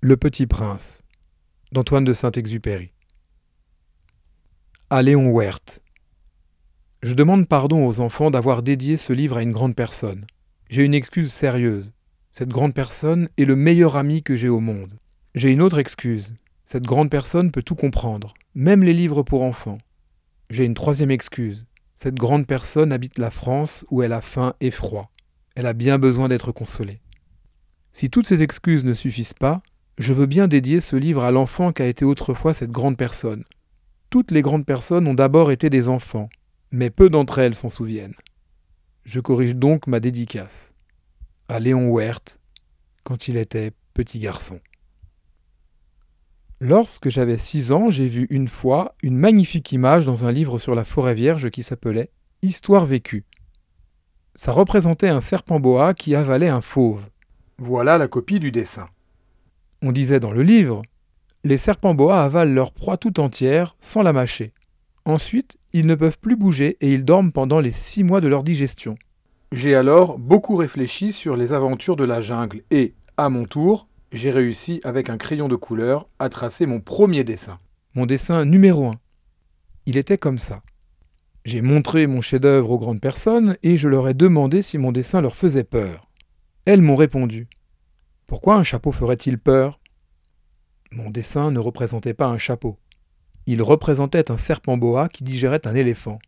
Le Petit Prince d'Antoine de Saint-Exupéry. À Léon Werth. Je demande pardon aux enfants d'avoir dédié ce livre à une grande personne. J'ai une excuse sérieuse. Cette grande personne est le meilleur ami que j'ai au monde. J'ai une autre excuse. Cette grande personne peut tout comprendre, même les livres pour enfants. J'ai une troisième excuse. Cette grande personne habite la France où elle a faim et froid. Elle a bien besoin d'être consolée. Si toutes ces excuses ne suffisent pas, je veux bien dédier ce livre à l'enfant qu'a été autrefois cette grande personne. Toutes les grandes personnes ont d'abord été des enfants, mais peu d'entre elles s'en souviennent. Je corrige donc ma dédicace. À Léon Werth, quand il était petit garçon. Lorsque j'avais 6 ans, j'ai vu une fois une magnifique image dans un livre sur la forêt vierge qui s'appelait « Histoire vécue ». Ça représentait un serpent boa qui avalait un fauve. Voilà la copie du dessin. On disait dans le livre « Les serpents boa avalent leur proie tout entière sans la mâcher. Ensuite, ils ne peuvent plus bouger et ils dorment pendant les 6 mois de leur digestion. » J'ai alors beaucoup réfléchi sur les aventures de la jungle et, à mon tour, j'ai réussi avec un crayon de couleur à tracer mon premier dessin. Mon dessin numéro 1. Il était comme ça. J'ai montré mon chef-d'œuvre aux grandes personnes et je leur ai demandé si mon dessin leur faisait peur. Elles m'ont répondu. Pourquoi un chapeau ferait-il peur ? Mon dessin ne représentait pas un chapeau. Il représentait un serpent boa qui digérait un éléphant.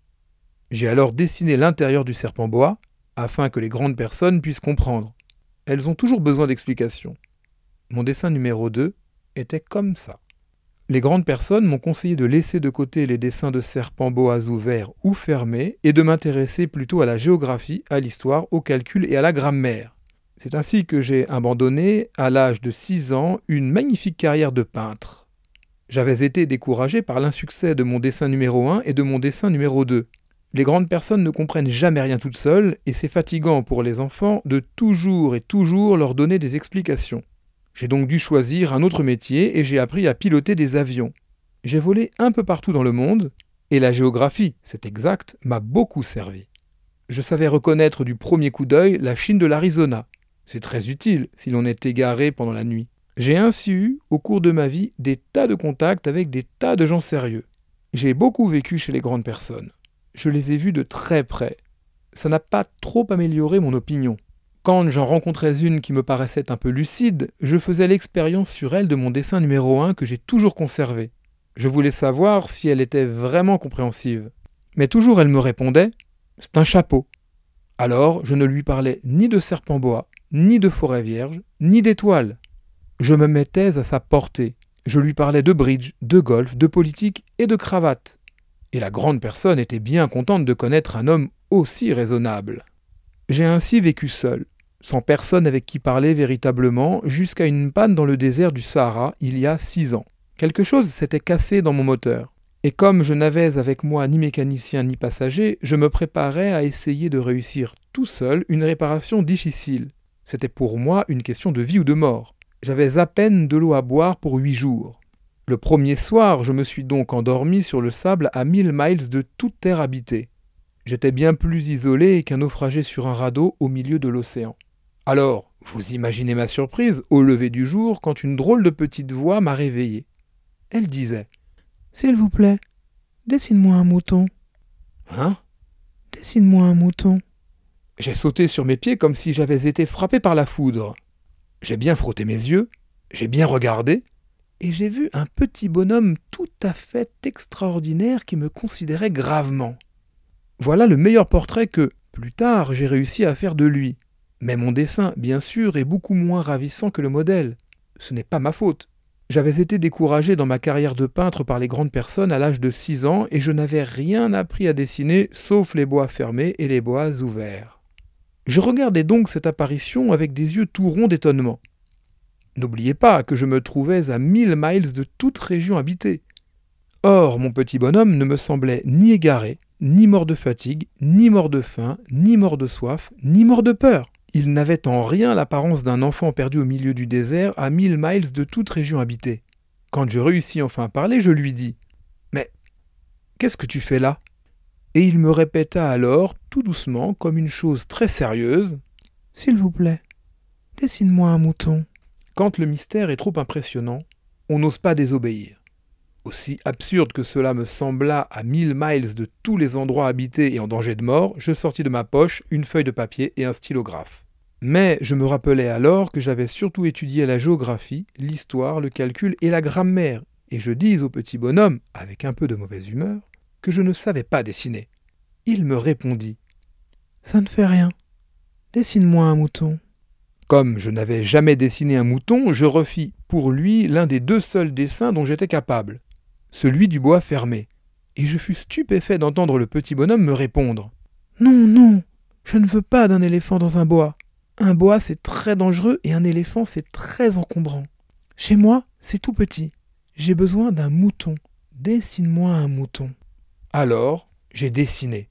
J'ai alors dessiné l'intérieur du serpent boa afin que les grandes personnes puissent comprendre. Elles ont toujours besoin d'explications. Mon dessin numéro 2 était comme ça. Les grandes personnes m'ont conseillé de laisser de côté les dessins de serpents boas ouverts ou fermés et de m'intéresser plutôt à la géographie, à l'histoire, au calcul et à la grammaire. C'est ainsi que j'ai abandonné, à l'âge de 6 ans, une magnifique carrière de peintre. J'avais été découragé par l'insuccès de mon dessin numéro 1 et de mon dessin numéro 2. Les grandes personnes ne comprennent jamais rien toutes seules et c'est fatigant pour les enfants de toujours et toujours leur donner des explications. J'ai donc dû choisir un autre métier et j'ai appris à piloter des avions. J'ai volé un peu partout dans le monde et la géographie, c'est exact, m'a beaucoup servi. Je savais reconnaître du premier coup d'œil la Chine de l'Arizona. C'est très utile si l'on est égaré pendant la nuit. J'ai ainsi eu, au cours de ma vie, des tas de contacts avec des tas de gens sérieux. J'ai beaucoup vécu chez les grandes personnes. Je les ai vus de très près. Ça n'a pas trop amélioré mon opinion. Quand j'en rencontrais une qui me paraissait un peu lucide, je faisais l'expérience sur elle de mon dessin numéro 1 que j'ai toujours conservé. Je voulais savoir si elle était vraiment compréhensive. Mais toujours elle me répondait « c'est un chapeau ». Alors je ne lui parlais ni de serpent boa, ni de forêt vierge, ni d'étoiles. Je me mettais à sa portée. Je lui parlais de bridge, de golf, de politique et de cravate. Et la grande personne était bien contente de connaître un homme aussi raisonnable. J'ai ainsi vécu seul, sans personne avec qui parler véritablement, jusqu'à une panne dans le désert du Sahara il y a 6 ans. Quelque chose s'était cassé dans mon moteur. Et comme je n'avais avec moi ni mécanicien ni passager, je me préparais à essayer de réussir tout seul une réparation difficile. C'était pour moi une question de vie ou de mort. J'avais à peine de l'eau à boire pour 8 jours. Le premier soir, je me suis donc endormi sur le sable à 1000 miles de toute terre habitée. J'étais bien plus isolé qu'un naufragé sur un radeau au milieu de l'océan. Alors, vous imaginez ma surprise au lever du jour quand une drôle de petite voix m'a réveillé. Elle disait « S'il vous plaît, dessine-moi un mouton. »« Hein ? Dessine-moi un mouton. » J'ai sauté sur mes pieds comme si j'avais été frappé par la foudre. J'ai bien frotté mes yeux, j'ai bien regardé, et j'ai vu un petit bonhomme tout à fait extraordinaire qui me considérait gravement. Voilà le meilleur portrait que, plus tard, j'ai réussi à faire de lui. Mais mon dessin, bien sûr, est beaucoup moins ravissant que le modèle. Ce n'est pas ma faute. J'avais été découragé dans ma carrière de peintre par les grandes personnes à l'âge de 6 ans et je n'avais rien appris à dessiner sauf les bois fermés et les bois ouverts. Je regardais donc cette apparition avec des yeux tout ronds d'étonnement. N'oubliez pas que je me trouvais à 1000 miles de toute région habitée. Or, mon petit bonhomme ne me semblait ni égaré, ni mort de fatigue, ni mort de faim, ni mort de soif, ni mort de peur. Il n'avait en rien l'apparence d'un enfant perdu au milieu du désert à 1000 miles de toute région habitée. Quand je réussis enfin à parler, je lui dis « Mais qu'est-ce que tu fais là ?» Et il me répéta alors, tout doucement, comme une chose très sérieuse « S'il vous plaît, dessine-moi un mouton. » Quand le mystère est trop impressionnant, on n'ose pas désobéir. Aussi absurde que cela me sembla à 1000 miles de tous les endroits habités et en danger de mort, je sortis de ma poche une feuille de papier et un stylographe. Mais je me rappelais alors que j'avais surtout étudié la géographie, l'histoire, le calcul et la grammaire, et je dis au petit bonhomme, avec un peu de mauvaise humeur, que je ne savais pas dessiner. Il me répondit « Ça ne fait rien. Dessine-moi un mouton. » Comme je n'avais jamais dessiné un mouton, je refis pour lui l'un des 2 seuls dessins dont j'étais capable, celui du bois fermé, et je fus stupéfait d'entendre le petit bonhomme me répondre « Non, non, je ne veux pas d'un éléphant dans un bois. Un bois, c'est très dangereux et un éléphant, c'est très encombrant. Chez moi, c'est tout petit. J'ai besoin d'un mouton. Dessine-moi un mouton. » Alors, j'ai dessiné.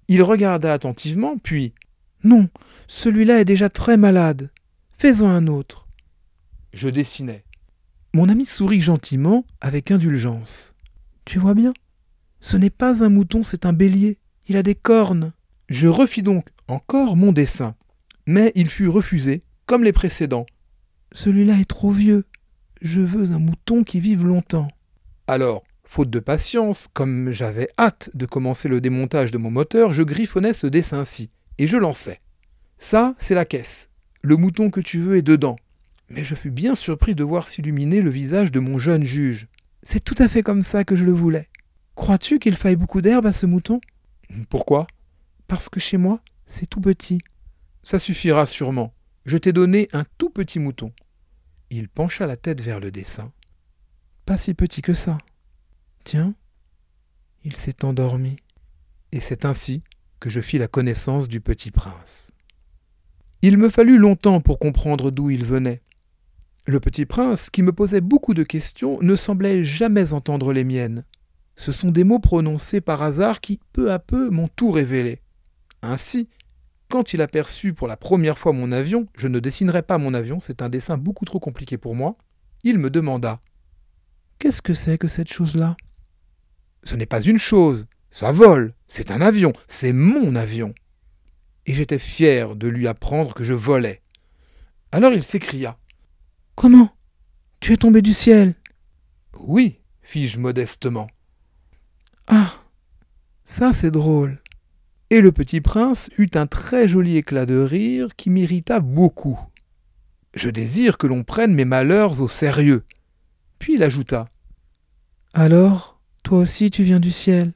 Il regarda attentivement, puis « Non, celui-là est déjà très malade. Fais-en un autre. » Je dessinais. Mon ami sourit gentiment, avec indulgence. « Tu vois bien, ce n'est pas un mouton, c'est un bélier. Il a des cornes. » Je refis donc encore mon dessin, mais il fut refusé, comme les précédents. « Celui-là est trop vieux. Je veux un mouton qui vive longtemps. » Alors, faute de patience, comme j'avais hâte de commencer le démontage de mon moteur, je griffonnais ce dessin-ci, et je lançais. Ça, c'est la caisse. Le mouton que tu veux est dedans. Mais je fus bien surpris de voir s'illuminer le visage de mon jeune juge. C'est tout à fait comme ça que je le voulais. Crois-tu qu'il faille beaucoup d'herbe à ce mouton? Pourquoi? Parce que chez moi, c'est tout petit. Ça suffira sûrement. Je t'ai donné un tout petit mouton. Il pencha la tête vers le dessin. Pas si petit que ça. Tiens, il s'est endormi. Et c'est ainsi que je fis la connaissance du petit prince. Il me fallut longtemps pour comprendre d'où il venait. Le petit prince, qui me posait beaucoup de questions, ne semblait jamais entendre les miennes. Ce sont des mots prononcés par hasard qui, peu à peu, m'ont tout révélé. Ainsi, quand il aperçut pour la première fois mon avion, je ne dessinerai pas mon avion, c'est un dessin beaucoup trop compliqué pour moi, il me demanda « Qu'est-ce que c'est que cette chose-là » ? Ce n'est pas une chose, ça vole, c'est un avion, c'est mon avion. Et j'étais fier de lui apprendre que je volais. Alors il s'écria « Comment? Tu es tombé du ciel ?»« Oui, fis-je modestement. »« Ah, ça c'est drôle. » Et le petit prince eut un très joli éclat de rire qui m'irrita beaucoup. Je désire que l'on prenne mes malheurs au sérieux. Puis il ajouta « Alors, toi aussi tu viens du ciel.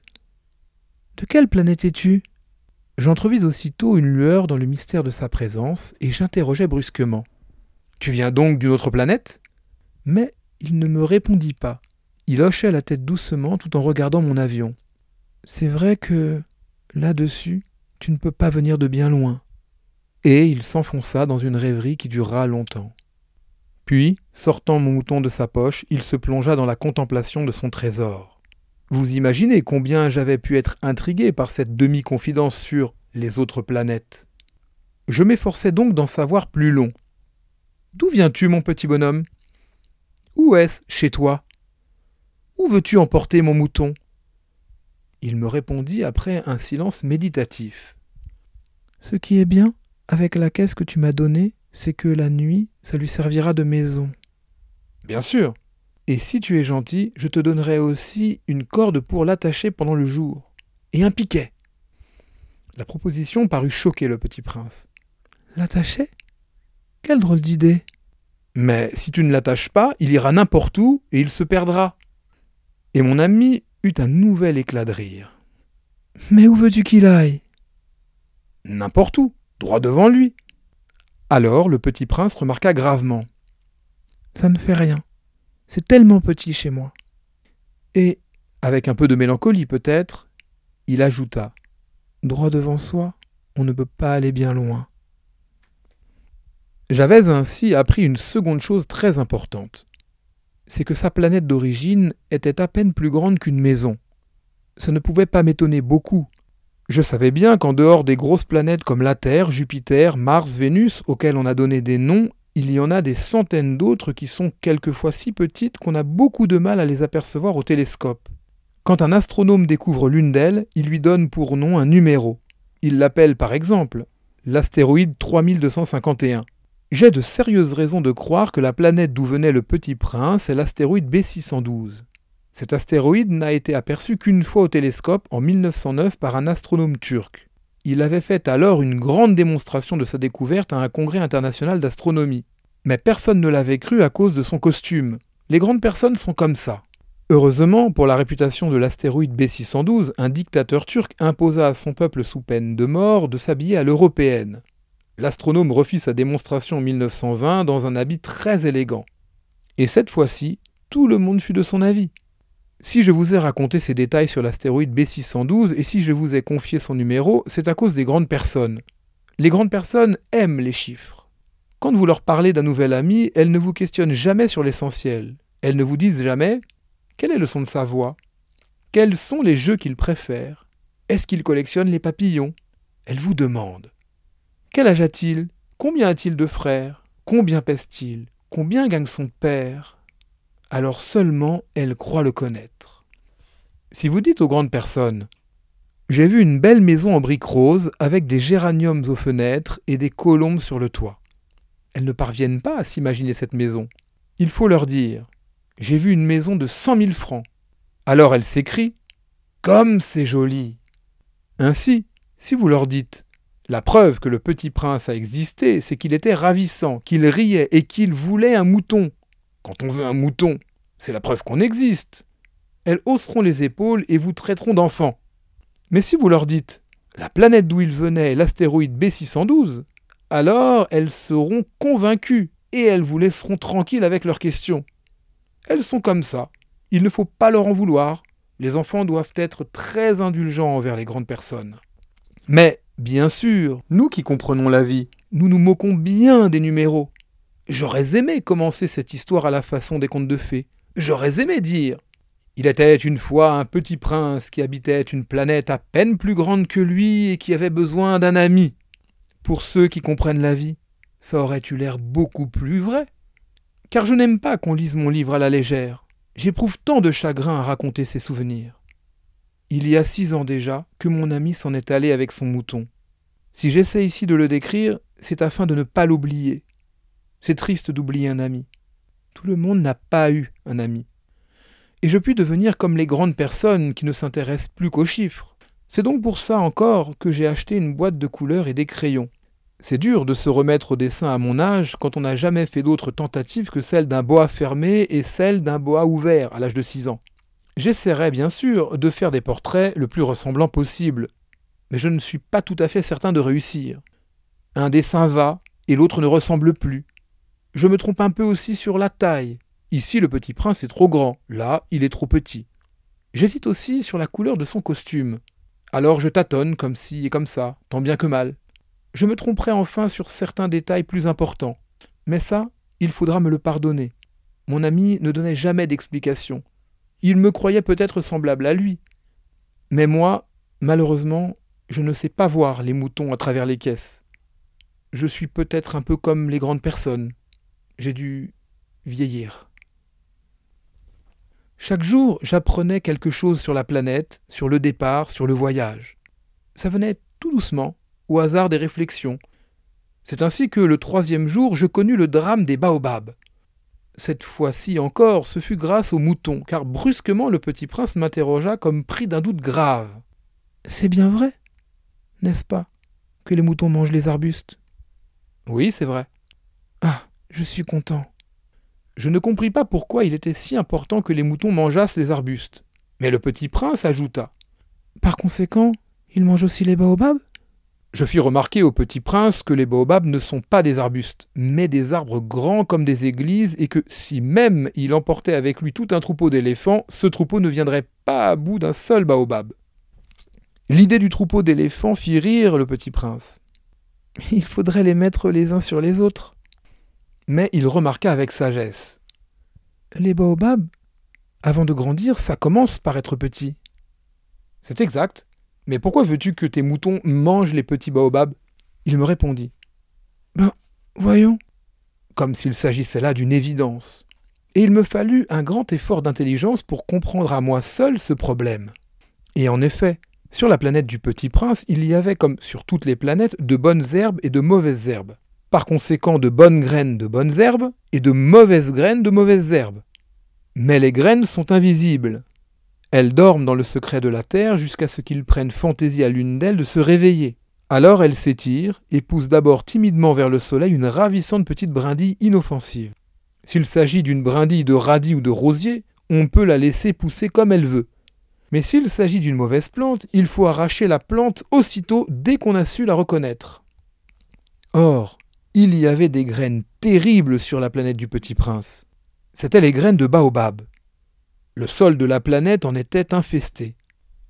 De quelle planète es-tu » J'entrevis aussitôt une lueur dans le mystère de sa présence et j'interrogeai brusquement. « Tu viens donc d'une autre planète ?» Mais il ne me répondit pas. Il hochait la tête doucement tout en regardant mon avion. « C'est vrai que, là-dessus, tu ne peux pas venir de bien loin. » Et il s'enfonça dans une rêverie qui dura longtemps. Puis, sortant mon mouton de sa poche, il se plongea dans la contemplation de son trésor. Vous imaginez combien j'avais pu être intrigué par cette demi-confidence sur les autres planètes. Je m'efforçais donc d'en savoir plus long. « D'où viens-tu, mon petit bonhomme? Où est-ce chez toi? Où veux-tu emporter mon mouton ?» Il me répondit après un silence méditatif. « Ce qui est bien avec la caisse que tu m'as donnée, c'est que la nuit, ça lui servira de maison. »« Bien sûr. Et si tu es gentil, je te donnerai aussi une corde pour l'attacher pendant le jour. Et un piquet. » La proposition parut choquer le petit prince. « L'attacher? Quelle drôle d'idée. »« Mais si tu ne l'attaches pas, il ira n'importe où et il se perdra. » Et mon ami eut un nouvel éclat de rire. « Mais où veux-tu qu'il aille? »« N'importe où, droit devant lui. » Alors le petit prince remarqua gravement. « Ça ne fait rien. C'est tellement petit chez moi. » Et, avec un peu de mélancolie peut-être, il ajouta « Droit devant soi, on ne peut pas aller bien loin. » J'avais ainsi appris une seconde chose très importante. C'est que sa planète d'origine était à peine plus grande qu'une maison. Ça ne pouvait pas m'étonner beaucoup. Je savais bien qu'en dehors des grosses planètes comme la Terre, Jupiter, Mars, Vénus, auxquelles on a donné des noms, il y en a des centaines d'autres qui sont quelquefois si petites qu'on a beaucoup de mal à les apercevoir au télescope. Quand un astronome découvre l'une d'elles, il lui donne pour nom un numéro. Il l'appelle par exemple l'astéroïde 3251. J'ai de sérieuses raisons de croire que la planète d'où venait le Petit Prince est l'astéroïde B612. Cet astéroïde n'a été aperçu qu'une fois au télescope en 1909 par un astronome turc. Il avait fait alors une grande démonstration de sa découverte à un congrès international d'astronomie. Mais personne ne l'avait cru à cause de son costume. Les grandes personnes sont comme ça. Heureusement, pour la réputation de l'astéroïde B612, un dictateur turc imposa à son peuple sous peine de mort de s'habiller à l'européenne. L'astronome refit sa démonstration en 1920 dans un habit très élégant. Et cette fois-ci, tout le monde fut de son avis. Si je vous ai raconté ces détails sur l'astéroïde B612 et si je vous ai confié son numéro, c'est à cause des grandes personnes. Les grandes personnes aiment les chiffres. Quand vous leur parlez d'un nouvel ami, elles ne vous questionnent jamais sur l'essentiel. Elles ne vous disent jamais « Quel est le son de sa voix ? Quels sont les jeux qu'il préfère ? Est-ce qu'il collectionne les papillons ?» Elles vous demandent « Quel âge a-t-il ? Combien a-t-il de frères ? Combien pèse-t-il ? Combien gagne son père ?» Alors seulement elles croient le connaître. Si vous dites aux grandes personnes « J'ai vu une belle maison en briques roses avec des géraniums aux fenêtres et des colombes sur le toit », elles ne parviennent pas à s'imaginer cette maison. Il faut leur dire « J'ai vu une maison de 100 000 francs ». Alors elles s'écrient « Comme c'est joli !» Ainsi, si vous leur dites « La preuve que le petit prince a existé, c'est qu'il était ravissant, qu'il riait et qu'il voulait un mouton », quand on veut un mouton, c'est la preuve qu'on existe. Elles hausseront les épaules et vous traiteront d'enfant. Mais si vous leur dites « La planète d'où il venait est l'astéroïde B612 », alors elles seront convaincues et elles vous laisseront tranquille avec leurs questions. Elles sont comme ça. Il ne faut pas leur en vouloir. Les enfants doivent être très indulgents envers les grandes personnes. Mais, bien sûr, nous qui comprenons la vie, nous nous moquons bien des numéros. J'aurais aimé commencer cette histoire à la façon des contes de fées. J'aurais aimé dire « Il était une fois un petit prince qui habitait une planète à peine plus grande que lui et qui avait besoin d'un ami. » Pour ceux qui comprennent la vie, ça aurait eu l'air beaucoup plus vrai. Car je n'aime pas qu'on lise mon livre à la légère. J'éprouve tant de chagrin à raconter ses souvenirs. Il y a 6 ans déjà que mon ami s'en est allé avec son mouton. Si j'essaie ici de le décrire, c'est afin de ne pas l'oublier. C'est triste d'oublier un ami. Tout le monde n'a pas eu un ami. Et je puis devenir comme les grandes personnes qui ne s'intéressent plus qu'aux chiffres. C'est donc pour ça encore que j'ai acheté une boîte de couleurs et des crayons. C'est dur de se remettre au dessin à mon âge quand on n'a jamais fait d'autres tentatives que celle d'un boa fermé et celle d'un boa ouvert à l'âge de 6 ans. J'essaierai bien sûr de faire des portraits le plus ressemblants possible, mais je ne suis pas tout à fait certain de réussir. Un dessin va et l'autre ne ressemble plus. Je me trompe un peu aussi sur la taille. Ici, le petit prince est trop grand, là, il est trop petit. J'hésite aussi sur la couleur de son costume. Alors je tâtonne comme ci et comme ça, tant bien que mal. Je me tromperai enfin sur certains détails plus importants. Mais ça, il faudra me le pardonner. Mon ami ne donnait jamais d'explication. Il me croyait peut-être semblable à lui. Mais moi, malheureusement, je ne sais pas voir les moutons à travers les caisses. Je suis peut-être un peu comme les grandes personnes. J'ai dû vieillir. Chaque jour, j'apprenais quelque chose sur la planète, sur le départ, sur le voyage. Ça venait tout doucement, au hasard des réflexions. C'est ainsi que le 3e jour, je connus le drame des baobabs. Cette fois-ci encore, ce fut grâce aux moutons, car brusquement le petit prince m'interrogea comme pris d'un doute grave. « C'est bien vrai, n'est-ce pas, que les moutons mangent les arbustes ?»« Oui, c'est vrai. »« Ah, je suis content. » Je ne compris pas pourquoi il était si important que les moutons mangeassent les arbustes. Mais le petit prince ajouta « Par conséquent, ils mangent aussi les baobabs ?» Je fis remarquer au petit prince que les baobabs ne sont pas des arbustes, mais des arbres grands comme des églises, et que si même il emportait avec lui tout un troupeau d'éléphants, ce troupeau ne viendrait pas à bout d'un seul baobab. L'idée du troupeau d'éléphants fit rire le petit prince. Il faudrait les mettre les uns sur les autres. Mais il remarqua avec sagesse. Les baobabs, avant de grandir, ça commence par être petit. C'est exact. Mais pourquoi veux-tu que tes moutons mangent les petits baobabs ? Il me répondit. Ben, voyons. Comme s'il s'agissait là d'une évidence. Et il me fallut un grand effort d'intelligence pour comprendre à moi seul ce problème. Et en effet, sur la planète du Petit Prince, il y avait, comme sur toutes les planètes, de bonnes herbes et de mauvaises herbes. Par conséquent, de bonnes graines de bonnes herbes et de mauvaises graines de mauvaises herbes. Mais les graines sont invisibles. Elles dorment dans le secret de la terre jusqu'à ce qu'il prenne fantaisie à l'une d'elles de se réveiller. Alors elles s'étirent et poussent d'abord timidement vers le soleil une ravissante petite brindille inoffensive. S'il s'agit d'une brindille de radis ou de rosier, on peut la laisser pousser comme elle veut. Mais s'il s'agit d'une mauvaise plante, il faut arracher la plante aussitôt dès qu'on a su la reconnaître. Or, il y avait des graines terribles sur la planète du Petit Prince. C'étaient les graines de baobab. Le sol de la planète en était infesté.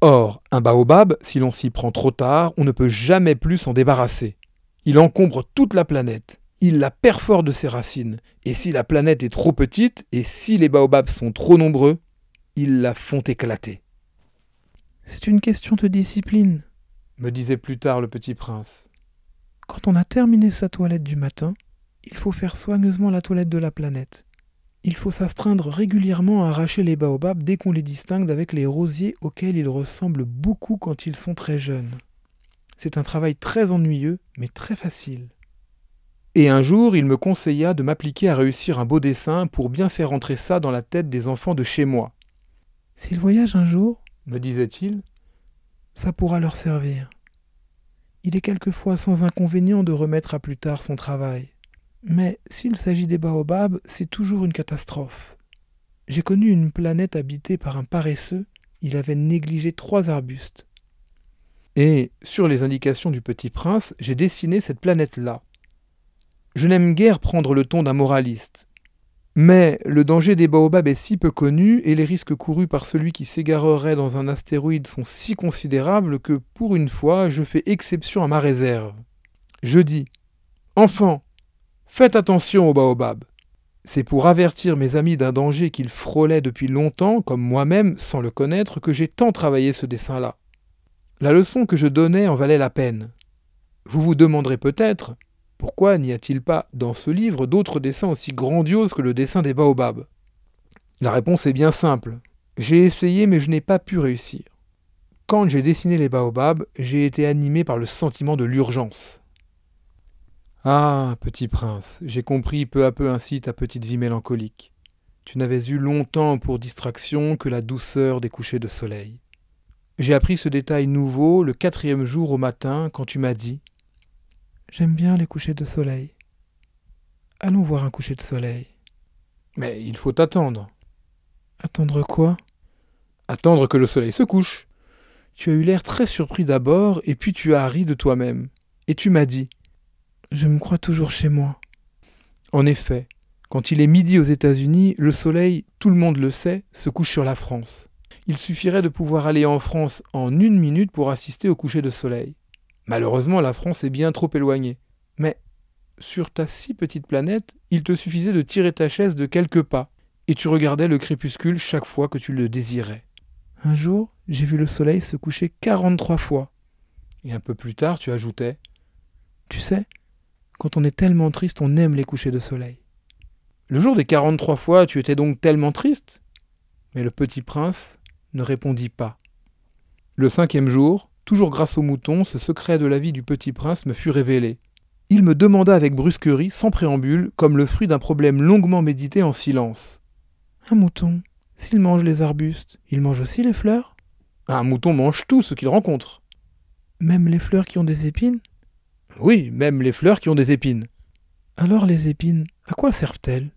Or, un baobab, si l'on s'y prend trop tard, on ne peut jamais plus s'en débarrasser. Il encombre toute la planète. Il la perfore de ses racines. Et si la planète est trop petite, et si les baobabs sont trop nombreux, ils la font éclater. « C'est une question de discipline », me disait plus tard le Petit Prince. « Quand on a terminé sa toilette du matin, il faut faire soigneusement la toilette de la planète. Il faut s'astreindre régulièrement à arracher les baobabs dès qu'on les distingue d'avec les rosiers auxquels ils ressemblent beaucoup quand ils sont très jeunes. C'est un travail très ennuyeux, mais très facile. » Et un jour, il me conseilla de m'appliquer à réussir un beau dessin pour bien faire entrer ça dans la tête des enfants de chez moi. « S'ils voyagent un jour, me disait-il, ça pourra leur servir. Il est quelquefois sans inconvénient de remettre à plus tard son travail. Mais s'il s'agit des baobabs, c'est toujours une catastrophe. J'ai connu une planète habitée par un paresseux, il avait négligé 3 arbustes. Et, sur les indications du Petit Prince, j'ai dessiné cette planète-là. Je n'aime guère prendre le ton d'un moraliste. Mais le danger des baobabs est si peu connu et les risques courus par celui qui s'égarerait dans un astéroïde sont si considérables que, pour une fois, je fais exception à ma réserve. Je dis « Enfants, faites attention aux baobabs. C'est pour avertir mes amis d'un danger qu'ils frôlaient depuis longtemps, comme moi-même, sans le connaître, que j'ai tant travaillé ce dessin-là. La leçon que je donnais en valait la peine. Vous vous demanderez peut-être pourquoi n'y a-t-il pas dans ce livre d'autres dessins aussi grandioses que le dessin des baobabs? La réponse est bien simple. J'ai essayé mais je n'ai pas pu réussir. Quand j'ai dessiné les baobabs, j'ai été animé par le sentiment de l'urgence. Ah, Petit Prince, j'ai compris peu à peu ainsi ta petite vie mélancolique. Tu n'avais eu longtemps pour distraction que la douceur des couchers de soleil. J'ai appris ce détail nouveau le 4e jour au matin quand tu m'as dit « J'aime bien les couchers de soleil. Allons voir un coucher de soleil. » Mais il faut attendre. Attendre quoi? Attendre que le soleil se couche. Tu as eu l'air très surpris d'abord et puis tu as ri de toi-même. Et tu m'as dit « Je me crois toujours chez moi. » En effet, quand il est midi aux États-Unis, le soleil, tout le monde le sait, se couche sur la France. Il suffirait de pouvoir aller en France en 1 minute pour assister au coucher de soleil. Malheureusement, la France est bien trop éloignée. Mais, sur ta si petite planète, il te suffisait de tirer ta chaise de quelques pas, et tu regardais le crépuscule chaque fois que tu le désirais. Un jour, j'ai vu le soleil se coucher 43 fois. Et un peu plus tard, tu ajoutais « Tu sais, quand on est tellement triste, on aime les couchers de soleil. » Le jour des 43 fois, tu étais donc tellement triste? Mais le Petit Prince ne répondit pas. Le 5e jour, toujours grâce au mouton, ce secret de la vie du Petit Prince me fut révélé. Il me demanda avec brusquerie, sans préambule, comme le fruit d'un problème longuement médité en silence. « Un mouton, s'il mange les arbustes, il mange aussi les fleurs ?»« Un mouton mange tout ce qu'il rencontre. »« Même les fleurs qui ont des épines ?»« Oui, même les fleurs qui ont des épines. »« Alors les épines, à quoi servent-elles ?»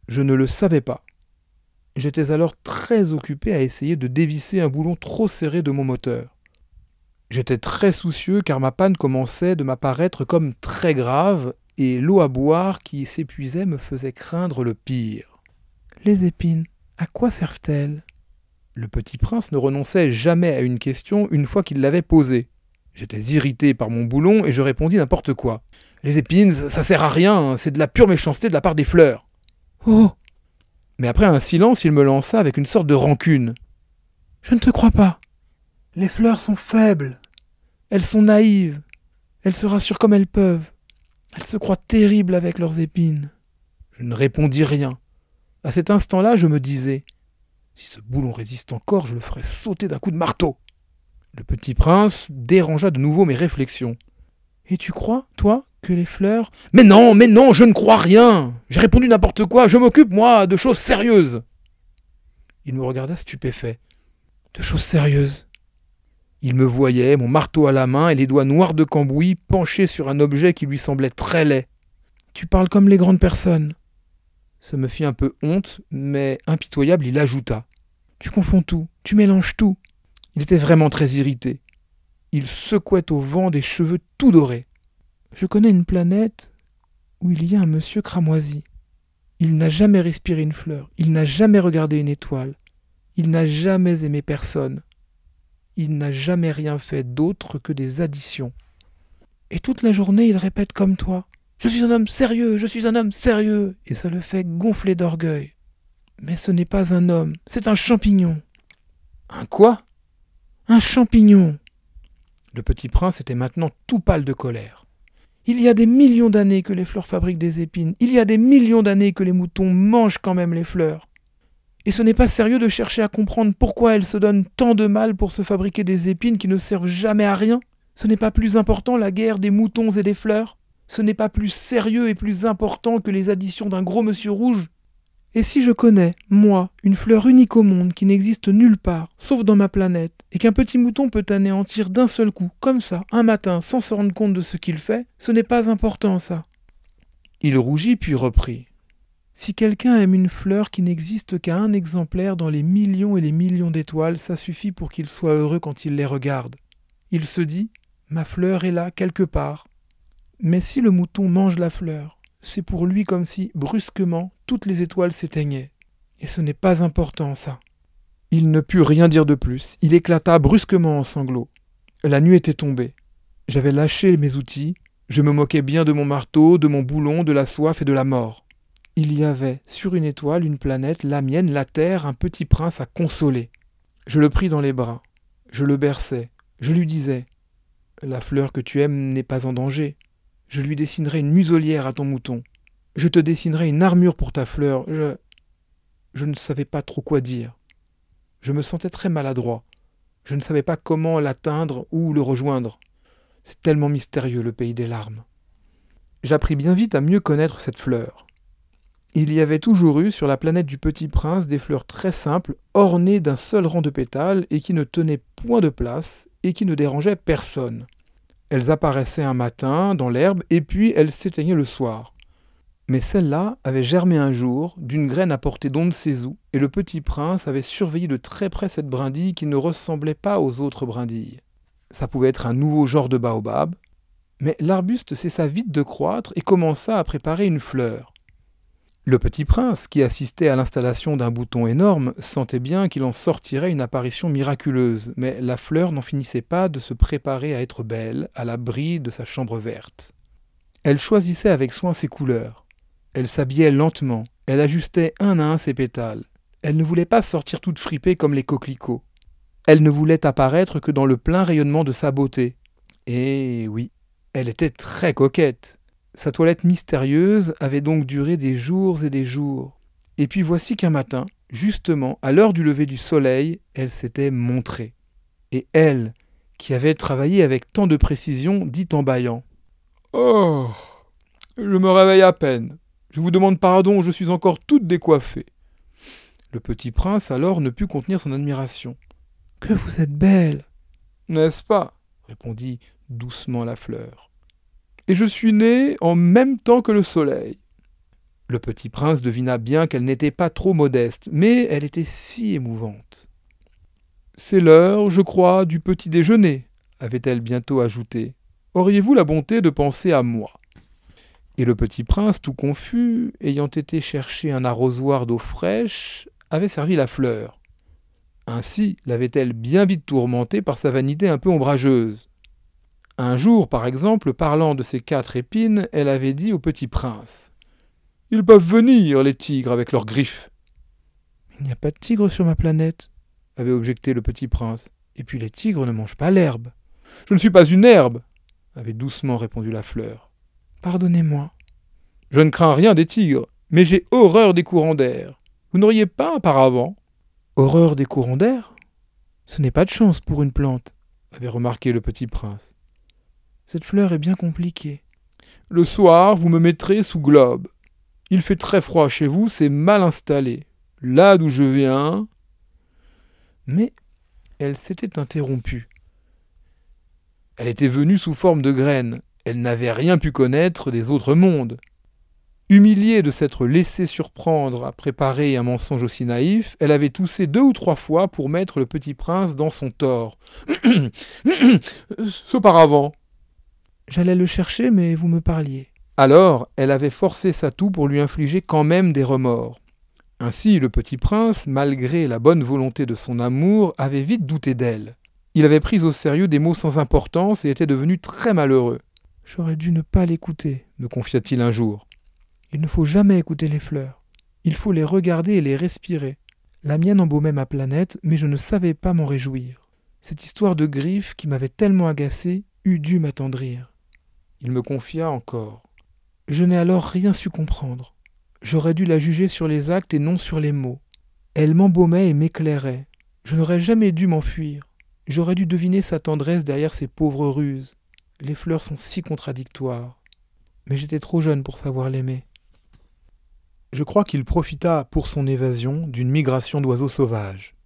Je ne le savais pas. J'étais alors très occupé à essayer de dévisser un boulon trop serré de mon moteur. J'étais très soucieux car ma panne commençait de m'apparaître comme très grave et l'eau à boire qui s'épuisait me faisait craindre le pire. Les épines, à quoi servent-elles? Le Petit Prince ne renonçait jamais à une question une fois qu'il l'avait posée. J'étais irrité par mon boulon et je répondis n'importe quoi. Les épines, ça sert à rien, c'est de la pure méchanceté de la part des fleurs. Oh! Mais après un silence, il me lança avec une sorte de rancune. Je ne te crois pas. Les fleurs sont faibles. Elles sont naïves. Elles se rassurent comme elles peuvent. Elles se croient terribles avec leurs épines. Je ne répondis rien. À cet instant-là, je me disais « Si ce boulon résiste encore, je le ferai sauter d'un coup de marteau. » Le Petit Prince dérangea de nouveau mes réflexions. Et tu crois, toi, que les fleurs... Mais non, je ne crois rien. J'ai répondu n'importe quoi, je m'occupe, moi, de choses sérieuses. Il me regarda stupéfait. De choses sérieuses. Il me voyait, mon marteau à la main et les doigts noirs de cambouis penchés sur un objet qui lui semblait très laid. Tu parles comme les grandes personnes. Ça me fit un peu honte, mais impitoyable, il ajouta. Tu confonds tout, tu mélanges tout. Il était vraiment très irrité. Il secouait au vent des cheveux tout dorés. Je connais une planète où il y a un monsieur cramoisi. Il n'a jamais respiré une fleur, il n'a jamais regardé une étoile, il n'a jamais aimé personne. Il n'a jamais rien fait d'autre que des additions. Et toute la journée, il répète comme toi. Je suis un homme sérieux, je suis un homme sérieux. Et ça le fait gonfler d'orgueil. Mais ce n'est pas un homme, c'est un champignon. Un quoi? Un champignon. Le petit prince était maintenant tout pâle de colère. Il y a des millions d'années que les fleurs fabriquent des épines. Il y a des millions d'années que les moutons mangent quand même les fleurs. Et ce n'est pas sérieux de chercher à comprendre pourquoi elles se donnent tant de mal pour se fabriquer des épines qui ne servent jamais à rien. Ce n'est pas plus important la guerre des moutons et des fleurs. Ce n'est pas plus sérieux et plus important que les additions d'un gros monsieur rouge. Et si je connais, moi, une fleur unique au monde qui n'existe nulle part, sauf dans ma planète, et qu'un petit mouton peut anéantir d'un seul coup, comme ça, un matin, sans se rendre compte de ce qu'il fait, ce n'est pas important, ça. Il rougit puis reprit. Si quelqu'un aime une fleur qui n'existe qu'à un exemplaire dans les millions et les millions d'étoiles, ça suffit pour qu'il soit heureux quand il les regarde. Il se dit, ma fleur est là, quelque part. Mais si le mouton mange la fleur, c'est pour lui comme si, brusquement, toutes les étoiles s'éteignaient. Et ce n'est pas important, ça. Il ne put rien dire de plus. Il éclata brusquement en sanglots. La nuit était tombée. J'avais lâché mes outils. Je me moquais bien de mon marteau, de mon boulon, de la soif et de la mort. Il y avait, sur une étoile, une planète, la mienne, la Terre, un petit prince à consoler. Je le pris dans les bras. Je le berçais. Je lui disais « La fleur que tu aimes n'est pas en danger. Je lui dessinerai une muselière à ton mouton. Je te dessinerai une armure pour ta fleur. Je ne savais pas trop quoi dire. Je me sentais très maladroit. Je ne savais pas comment l'atteindre ou le rejoindre. C'est tellement mystérieux, le pays des larmes. J'appris bien vite à mieux connaître cette fleur. Il y avait toujours eu sur la planète du Petit Prince des fleurs très simples, ornées d'un seul rang de pétales et qui ne tenaient point de place et qui ne dérangeaient personne. Elles apparaissaient un matin dans l'herbe et puis elles s'éteignaient le soir. Mais celle-là avait germé un jour, d'une graine à portée d'on ne sait où, et le Petit Prince avait surveillé de très près cette brindille qui ne ressemblait pas aux autres brindilles. Ça pouvait être un nouveau genre de baobab, mais l'arbuste cessa vite de croître et commença à préparer une fleur. Le Petit Prince, qui assistait à l'installation d'un bouton énorme, sentait bien qu'il en sortirait une apparition miraculeuse, mais la fleur n'en finissait pas de se préparer à être belle, à l'abri de sa chambre verte. Elle choisissait avec soin ses couleurs. Elle s'habillait lentement, elle ajustait un à un ses pétales. Elle ne voulait pas sortir toute fripée comme les coquelicots. Elle ne voulait apparaître que dans le plein rayonnement de sa beauté. Et oui, elle était très coquette. Sa toilette mystérieuse avait donc duré des jours et des jours. Et puis voici qu'un matin, justement, à l'heure du lever du soleil, elle s'était montrée. Et elle, qui avait travaillé avec tant de précision, dit en bâillant « Oh, je me réveille à peine. Je vous demande pardon, je suis encore toute décoiffée. » Le Petit Prince alors ne put contenir son admiration. « Que vous êtes belle !»« N'est-ce pas ?» répondit doucement la fleur. « Et je suis née en même temps que le soleil. » Le Petit Prince devina bien qu'elle n'était pas trop modeste, mais elle était si émouvante. « C'est l'heure, je crois, du petit déjeuner, » avait-elle bientôt ajouté. « Auriez-vous la bonté de penser à moi ?» Et le Petit Prince, tout confus, ayant été chercher un arrosoir d'eau fraîche, avait servi la fleur. Ainsi l'avait-elle bien vite tourmentée par sa vanité un peu ombrageuse. Un jour, par exemple, parlant de ces 4 épines, elle avait dit au Petit Prince « Ils peuvent venir, les tigres, avec leurs griffes. »« Il n'y a pas de tigres sur ma planète, » avait objecté le Petit Prince. « Et puis les tigres ne mangent pas l'herbe. »« Je ne suis pas une herbe, » avait doucement répondu la fleur. « Pardonnez-moi. »« Je ne crains rien des tigres, mais j'ai horreur des courants d'air. Vous n'auriez pas un paravent ?»« Horreur des courants d'air ? Ce n'est pas de chance pour une plante, » avait remarqué le Petit Prince. « Cette fleur est bien compliquée. Le soir, vous me mettrez sous globe. Il fait très froid chez vous, c'est mal installé. Là d'où je viens... Mais elle s'était interrompue. Elle était venue sous forme de graine. Elle n'avait rien pu connaître des autres mondes. Humiliée de s'être laissée surprendre à préparer un mensonge aussi naïf, elle avait toussé 2 ou 3 fois pour mettre le petit prince dans son tort. Auparavant. J'allais le chercher, mais vous me parliez. Alors, elle avait forcé sa toux pour lui infliger quand même des remords. Ainsi, le petit prince, malgré la bonne volonté de son amour, avait vite douté d'elle. Il avait pris au sérieux des mots sans importance et était devenu très malheureux. « J'aurais dû ne pas l'écouter », me confia-t-il un jour. « Il ne faut jamais écouter les fleurs. Il faut les regarder et les respirer. La mienne embaumait ma planète, mais je ne savais pas m'en réjouir. Cette histoire de griffes qui m'avait tellement agacé eût dû m'attendrir. » Il me confia encore. « Je n'ai alors rien su comprendre. J'aurais dû la juger sur les actes et non sur les mots. Elle m'embaumait et m'éclairait. Je n'aurais jamais dû m'enfuir. J'aurais dû deviner sa tendresse derrière ses pauvres ruses. Les fleurs sont si contradictoires. Mais j'étais trop jeune pour savoir l'aimer. » Je crois qu'il profita pour son évasion d'une migration d'oiseaux sauvages.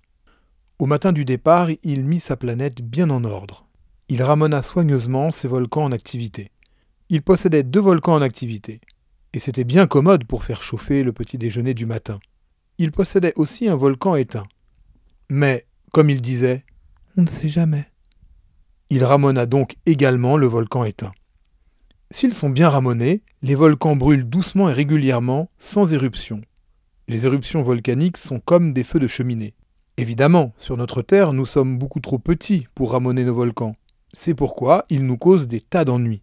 Au matin du départ, il mit sa planète bien en ordre. Il ramena soigneusement ses volcans en activité. Il possédait 2 volcans en activité. Et c'était bien commode pour faire chauffer le petit déjeuner du matin. Il possédait aussi un volcan éteint. Mais, comme il disait, on ne sait jamais. Il ramena donc également le volcan éteint. S'ils sont bien ramonés, les volcans brûlent doucement et régulièrement, sans éruption. Les éruptions volcaniques sont comme des feux de cheminée. Évidemment, sur notre Terre, nous sommes beaucoup trop petits pour ramoner nos volcans. C'est pourquoi ils nous causent des tas d'ennuis.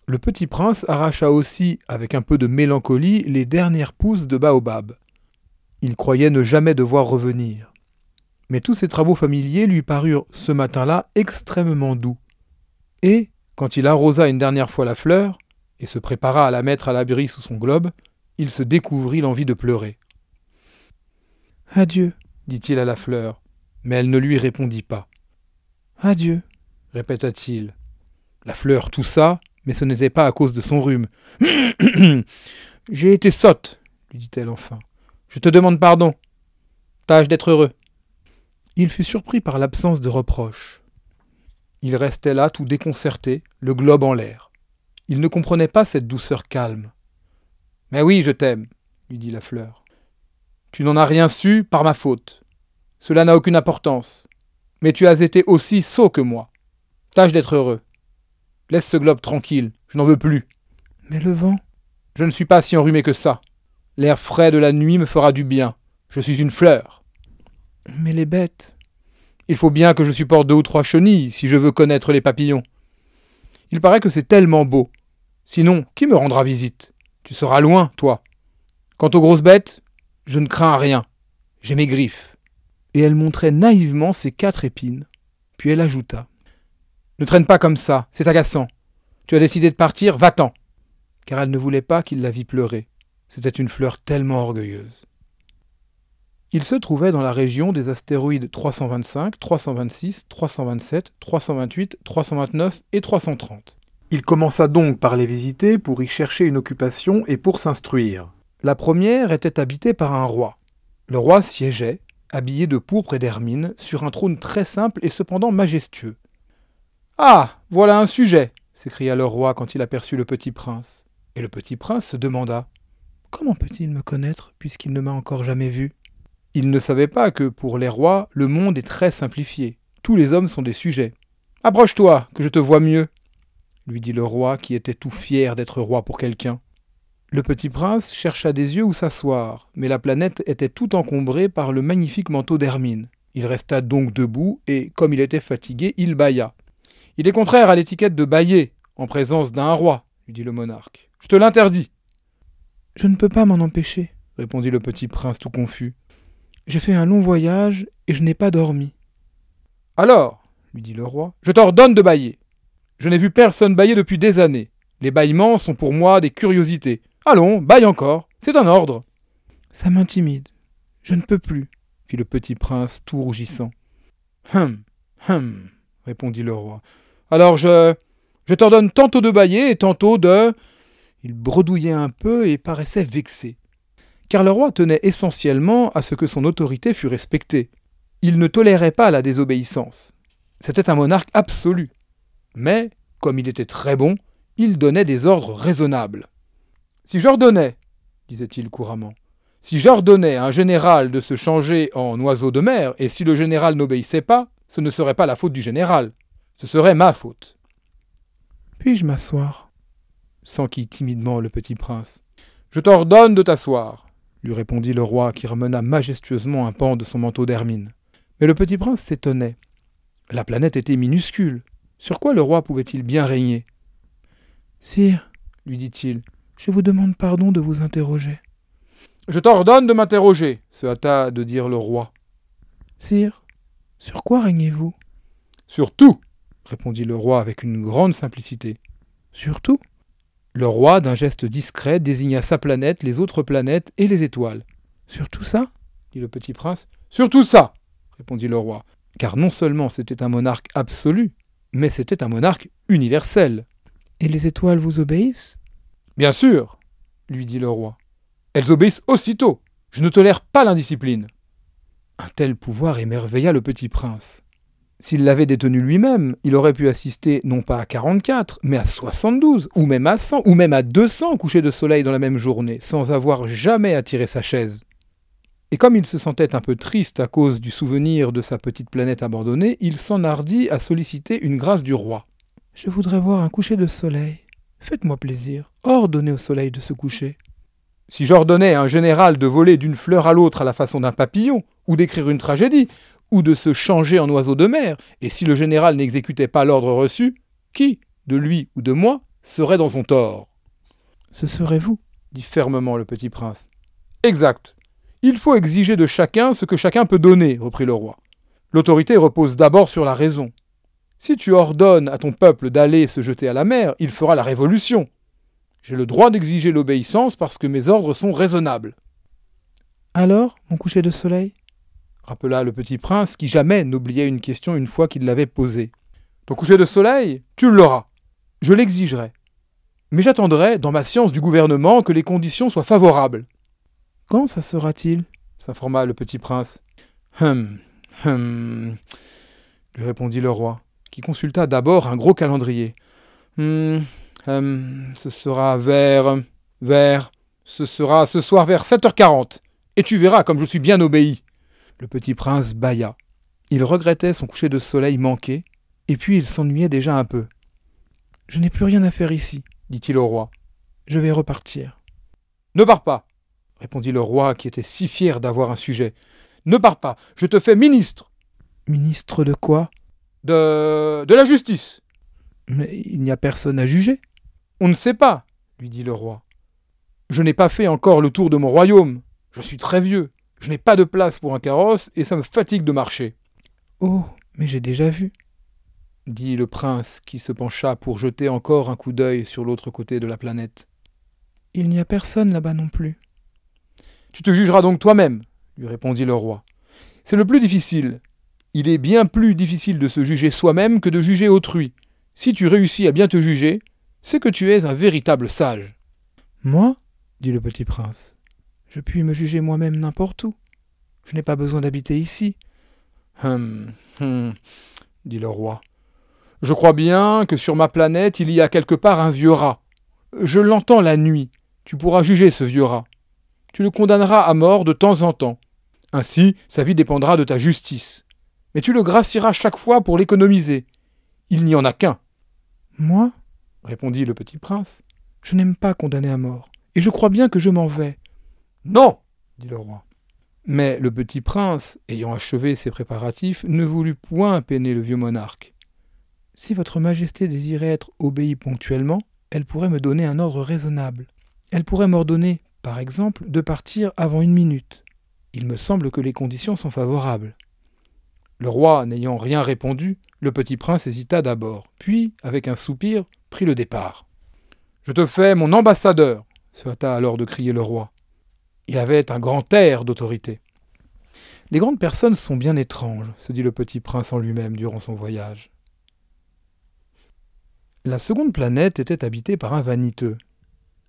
Le petit prince arracha aussi, avec un peu de mélancolie, les dernières pousses de baobab. Il croyait ne jamais devoir revenir. Mais tous ces travaux familiers lui parurent, ce matin-là, extrêmement doux. Et, quand il arrosa une dernière fois la fleur, et se prépara à la mettre à l'abri sous son globe, il se découvrit l'envie de pleurer. « Adieu », dit-il à la fleur, mais elle ne lui répondit pas. « Adieu », répéta-t-il. La fleur toussa, mais ce n'était pas à cause de son rhume. « J'ai été sotte, lui dit-elle enfin. Je te demande pardon. Tâche d'être heureux. » Il fut surpris par l'absence de reproche. Il restait là tout déconcerté, le globe en l'air. Il ne comprenait pas cette douceur calme. « Mais oui, je t'aime, » lui dit la fleur. « Tu n'en as rien su par ma faute. Cela n'a aucune importance. Mais tu as été aussi sot que moi. Tâche d'être heureux. Laisse ce globe tranquille, je n'en veux plus. »« Mais le vent ?»« Je ne suis pas si enrhumé que ça. L'air frais de la nuit me fera du bien. Je suis une fleur. »« Mais les bêtes ?»« Il faut bien que je supporte 2 ou 3 chenilles si je veux connaître les papillons. Il paraît que c'est tellement beau. Sinon, qui me rendra visite? Tu seras loin, toi. Quant aux grosses bêtes, je ne crains rien. J'ai mes griffes. » Et elle montrait naïvement ses 4 épines. Puis elle ajouta. « Ne traîne pas comme ça, c'est agaçant. Tu as décidé de partir, va-t'en. » Car elle ne voulait pas qu'il la vît pleurer. C'était une fleur tellement orgueilleuse. Il se trouvait dans la région des astéroïdes 325, 326, 327, 328, 329 et 330. Il commença donc par les visiter pour y chercher une occupation et pour s'instruire. La première était habitée par un roi. Le roi siégeait, habillé de pourpre et d'hermine, sur un trône très simple et cependant majestueux. « Ah, voilà un sujet !» s'écria le roi quand il aperçut le petit prince. Et le petit prince se demanda « Comment peut-il me connaître puisqu'il ne m'a encore jamais vu ?» Il ne savait pas que, pour les rois, le monde est très simplifié. Tous les hommes sont des sujets. « Approche-toi, que je te vois mieux !» lui dit le roi qui était tout fier d'être roi pour quelqu'un. Le petit prince chercha des yeux où s'asseoir, mais la planète était tout encombrée par le magnifique manteau d'hermine. Il resta donc debout et, comme il était fatigué, il bâilla. « Il est contraire à l'étiquette de bâiller, en présence d'un roi, » lui dit le monarque. « Je te l'interdis. »« Je ne peux pas m'en empêcher, » répondit le petit prince tout confus. « J'ai fait un long voyage et je n'ai pas dormi. »« Alors, » lui dit le roi, « je t'ordonne de bâiller. Je n'ai vu personne bâiller depuis des années. Les bâillements sont pour moi des curiosités. Allons, bâille encore, c'est un ordre. »« Ça m'intimide. Je ne peux plus, » fit le petit prince tout rougissant. « Hum, répondit le roi. « Alors je Je t'ordonne tantôt de bâiller et tantôt de... » Il bredouillait un peu et paraissait vexé. Car le roi tenait essentiellement à ce que son autorité fût respectée. Il ne tolérait pas la désobéissance. C'était un monarque absolu. Mais, comme il était très bon, il donnait des ordres raisonnables. « Si j'ordonnais, disait-il couramment, si j'ordonnais à un général de se changer en oiseau de mer, et si le général n'obéissait pas, ce ne serait pas la faute du général, ce serait ma faute. »« Puis-je m'asseoir » s'enquit timidement le petit prince. « Je t'ordonne de t'asseoir, » lui répondit le roi, qui remena majestueusement un pan de son manteau d'hermine. Mais le petit prince s'étonnait. La planète était minuscule. Sur quoi le roi pouvait-il bien régner ? « Sire, lui dit-il, je vous demande pardon de vous interroger. »« Je t'ordonne de m'interroger, » se hâta de dire le roi. « Sire, sur quoi régnez-vous ?»« Sur tout, » répondit le roi avec une grande simplicité. « Sur tout ?» Le roi, d'un geste discret, désigna sa planète, les autres planètes et les étoiles. « Sur tout ça ?» dit le petit prince. « Sur tout ça !» répondit le roi. Car non seulement c'était un monarque absolu, mais c'était un monarque universel. « Et les étoiles vous obéissent ?»« Bien sûr, » lui dit le roi. « Elles obéissent aussitôt. Je ne tolère pas l'indiscipline. » Un tel pouvoir émerveilla le petit prince. S'il l'avait détenu lui-même, il aurait pu assister non pas à 44, mais à 72, ou même à 100, ou même à 200 couchers de soleil dans la même journée, sans avoir jamais à tirer sa chaise. Et comme il se sentait un peu triste à cause du souvenir de sa petite planète abandonnée, il s'enhardit à solliciter une grâce du roi. « Je voudrais voir un coucher de soleil. Faites-moi plaisir, ordonnez au soleil de se coucher. »« Si j'ordonnais à un général de voler d'une fleur à l'autre à la façon d'un papillon, ou d'écrire une tragédie, ou de se changer en oiseau de mer, et si le général n'exécutait pas l'ordre reçu, qui, de lui ou de moi, serait dans son tort ? » ?»« Ce serait vous, » dit fermement le petit prince. « Exact. Il faut exiger de chacun ce que chacun peut donner, » reprit le roi. « L'autorité repose d'abord sur la raison. Si tu ordonnes à ton peuple d'aller se jeter à la mer, il fera la révolution. J'ai le droit d'exiger l'obéissance parce que mes ordres sont raisonnables. »« Alors, mon coucher de soleil ?» rappela le petit prince, qui jamais n'oubliait une question une fois qu'il l'avait posée. « Ton coucher de soleil, tu l'auras. Je l'exigerai. Mais j'attendrai, dans ma science du gouvernement, que les conditions soient favorables. »« Quand ça sera-t-il » s'informa le petit prince. « lui répondit le roi, qui consulta d'abord un gros calendrier. « Ce sera ce sera ce soir vers 7h40, et tu verras comme je suis bien obéi. » Le petit prince bâilla. Il regrettait son coucher de soleil manqué, et puis il s'ennuyait déjà un peu. « Je n'ai plus rien à faire ici, » dit-il au roi. « Je vais repartir. »« Ne pars pas, » répondit le roi, qui était si fier d'avoir un sujet. « Ne pars pas, je te fais ministre. »« Ministre de quoi ?»« De la justice. »« Mais il n'y a personne à juger. »« On ne sait pas, » lui dit le roi. « Je n'ai pas fait encore le tour de mon royaume. Je suis très vieux. Je n'ai pas de place pour un carrosse et ça me fatigue de marcher. »« Oh, mais j'ai déjà vu, » dit le prince, qui se pencha pour jeter encore un coup d'œil sur l'autre côté de la planète. « Il n'y a personne là-bas non plus. »« Tu te jugeras donc toi-même, » lui répondit le roi. « C'est le plus difficile. Il est bien plus difficile de se juger soi-même que de juger autrui. Si tu réussis à bien te juger, c'est que tu es un véritable sage. »« Moi ?» dit le petit prince. « Je puis me juger moi-même n'importe où. Je n'ai pas besoin d'habiter ici. »« dit le roi. « Je crois bien que sur ma planète, il y a quelque part un vieux rat. Je l'entends la nuit. Tu pourras juger ce vieux rat. Tu le condamneras à mort de temps en temps. Ainsi, sa vie dépendra de ta justice. Mais tu le gracieras chaque fois pour l'économiser. Il n'y en a qu'un. »« Moi ?» répondit le petit prince. « Je n'aime pas condamner à mort, et je crois bien que je m'en vais. »« Non !» dit le roi. Mais le petit prince, ayant achevé ses préparatifs, ne voulut point peiner le vieux monarque. « Si votre majesté désirait être obéie ponctuellement, elle pourrait me donner un ordre raisonnable. Elle pourrait m'ordonner, par exemple, de partir avant 1 minute. Il me semble que les conditions sont favorables. » Le roi n'ayant rien répondu, le petit prince hésita d'abord, puis, avec un soupir, prit le départ. « Je te fais mon ambassadeur !» se hâta alors de crier le roi. Il avait un grand air d'autorité. « Les grandes personnes sont bien étranges, » se dit le petit prince en lui-même durant son voyage. La seconde planète était habitée par un vaniteux.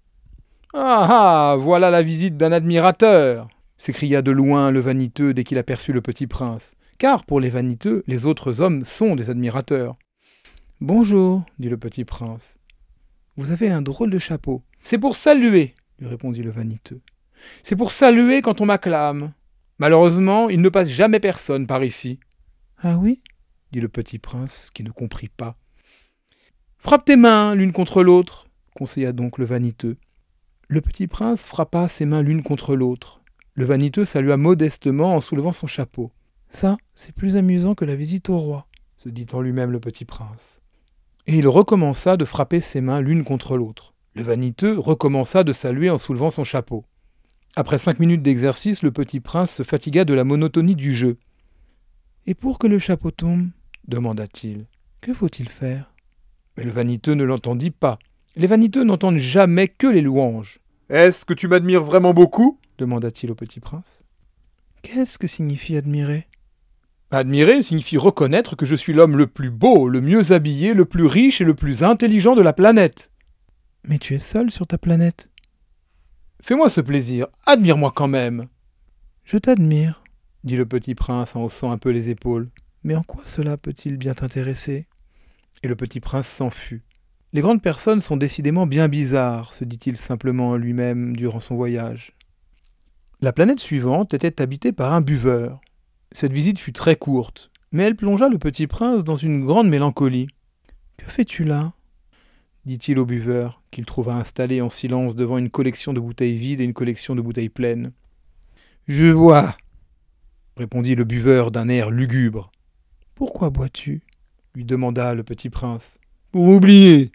« Ah ah, voilà la visite d'un admirateur !» s'écria de loin le vaniteux dès qu'il aperçut le petit prince, car pour les vaniteux, les autres hommes sont des admirateurs. « Bonjour, dit le petit prince. Vous avez un drôle de chapeau. C'est pour saluer, lui répondit le vaniteux. C'est pour saluer quand on m'acclame. Malheureusement, il ne passe jamais personne par ici. Ah oui, dit le petit prince, qui ne comprit pas. Frappe tes mains l'une contre l'autre, conseilla donc le vaniteux. Le petit prince frappa ses mains l'une contre l'autre. Le vaniteux salua modestement en soulevant son chapeau. Ça, c'est plus amusant que la visite au roi, se dit en lui-même le petit prince. Et il recommença de frapper ses mains l'une contre l'autre. Le vaniteux recommença de saluer en soulevant son chapeau. Après 5 minutes d'exercice, le petit prince se fatigua de la monotonie du jeu. « Et pour que le chapeau tombe, demanda-t-il, que faut-il faire ?» Mais le vaniteux ne l'entendit pas. Les vaniteux n'entendent jamais que les louanges. « Est-ce que tu m'admires vraiment beaucoup ?» demanda-t-il au petit prince. « Qu'est-ce que signifie admirer ?» Admirer signifie reconnaître que je suis l'homme le plus beau, le mieux habillé, le plus riche et le plus intelligent de la planète. « Mais tu es seul sur ta planète. »« Fais-moi ce plaisir, admire-moi quand même. »« Je t'admire, » dit le petit prince en haussant un peu les épaules. « Mais en quoi cela peut-il bien t'intéresser ?» Et le petit prince s'en fut. Les grandes personnes sont décidément bien bizarres, se dit-il simplement en lui-même durant son voyage. La planète suivante était habitée par un buveur. Cette visite fut très courte, mais elle plongea le petit prince dans une grande mélancolie. « Que fais-tu là ?» dit-il au buveur, qu'il trouva installé en silence devant une collection de bouteilles vides et une collection de bouteilles pleines. « Je bois, » répondit le buveur d'un air lugubre. « Pourquoi bois-tu » lui demanda le petit prince. « Pour oublier, »